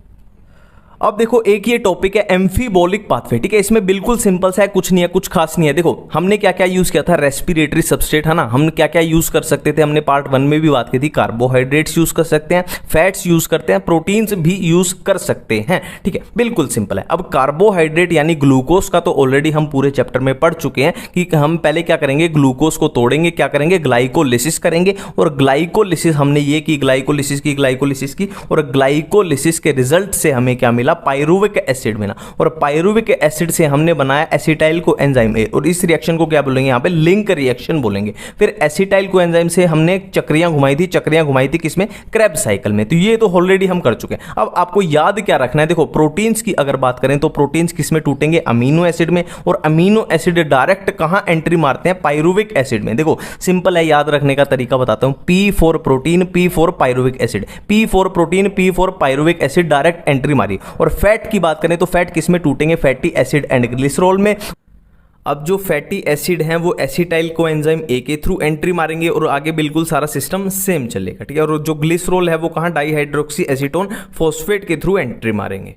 अब देखो एक ये टॉपिक है एम्फीबोलिक पाथवे, ठीक है। इसमें बिल्कुल सिंपल सा है, कुछ नहीं है, कुछ खास नहीं है। देखो हमने क्या क्या यूज किया था, रेस्पिरेटरी सबस्ट्रेट है ना, हम क्या क्या यूज कर सकते थे, हमने पार्ट 1 में भी बात की थी। कार्बोहाइड्रेट्स यूज कर सकते हैं, फैट्स यूज करते हैं, प्रोटीन्स भी यूज कर सकते हैं, ठीक है। बिल्कुल सिंपल है। अब कार्बोहाइड्रेट यानी ग्लूकोज का तो ऑलरेडी हम पूरे चैप्टर में पढ़ चुके हैं कि हम पहले क्या करेंगे, ग्लूकोज को तोड़ेंगे, क्या करेंगे, ग्लाइकोलिसिस करेंगे, और ग्लाइकोलिसिस हमने ये की, ग्लाइकोलिसिस की, और ग्लाइकोलिसिस के रिजल्ट से हमें क्या मिला, पायरुविक एसिड मिला, और पायरुविक एसिड से हमने बनाया एसिटाइल को एंजाइम ए, और इस रिएक्शन को क्या बोलेंगे, यहां पे लिंक रिएक्शन बोलेंगे। फिर एसिटाइल को एंजाइम से हमने चक्रियां घुमाई थी किसमें, क्रेब्स साइकिल में। तो ये तो ऑलरेडी हम कर चुके हैं। अब आपको याद क्या रखना है, देखो प्रोटीन्स की अगर बात करें तो प्रोटीन्स किसमें टूटेंगे, अमीनो एसिड में, और अमीनो एसिड डायरेक्ट कहां एंट्री मारते हैं, पायरुविक एसिड में। देखो सिंपल है, याद रखने का तरीका बताता हूं, P4 protein, P4 pyruvic acid, P4 protein, P4 pyruvic acid direct entry मारी। और फैट की बात करें तो फैट किसमें टूटेंगे, फैटी एसिड एंड ग्लिसरॉल में। अब जो फैटी एसिड हैं वो एसिटाइल को एंजाइम ए के थ्रू एंट्री मारेंगे, और आगे बिल्कुल सारा सिस्टम सेम चलेगा, ठीक है। और जो ग्लिसरॉल है वो कहां, डाईहाइड्रोक्सी एसीटोन फॉस्फेट के थ्रू एंट्री मारेंगे।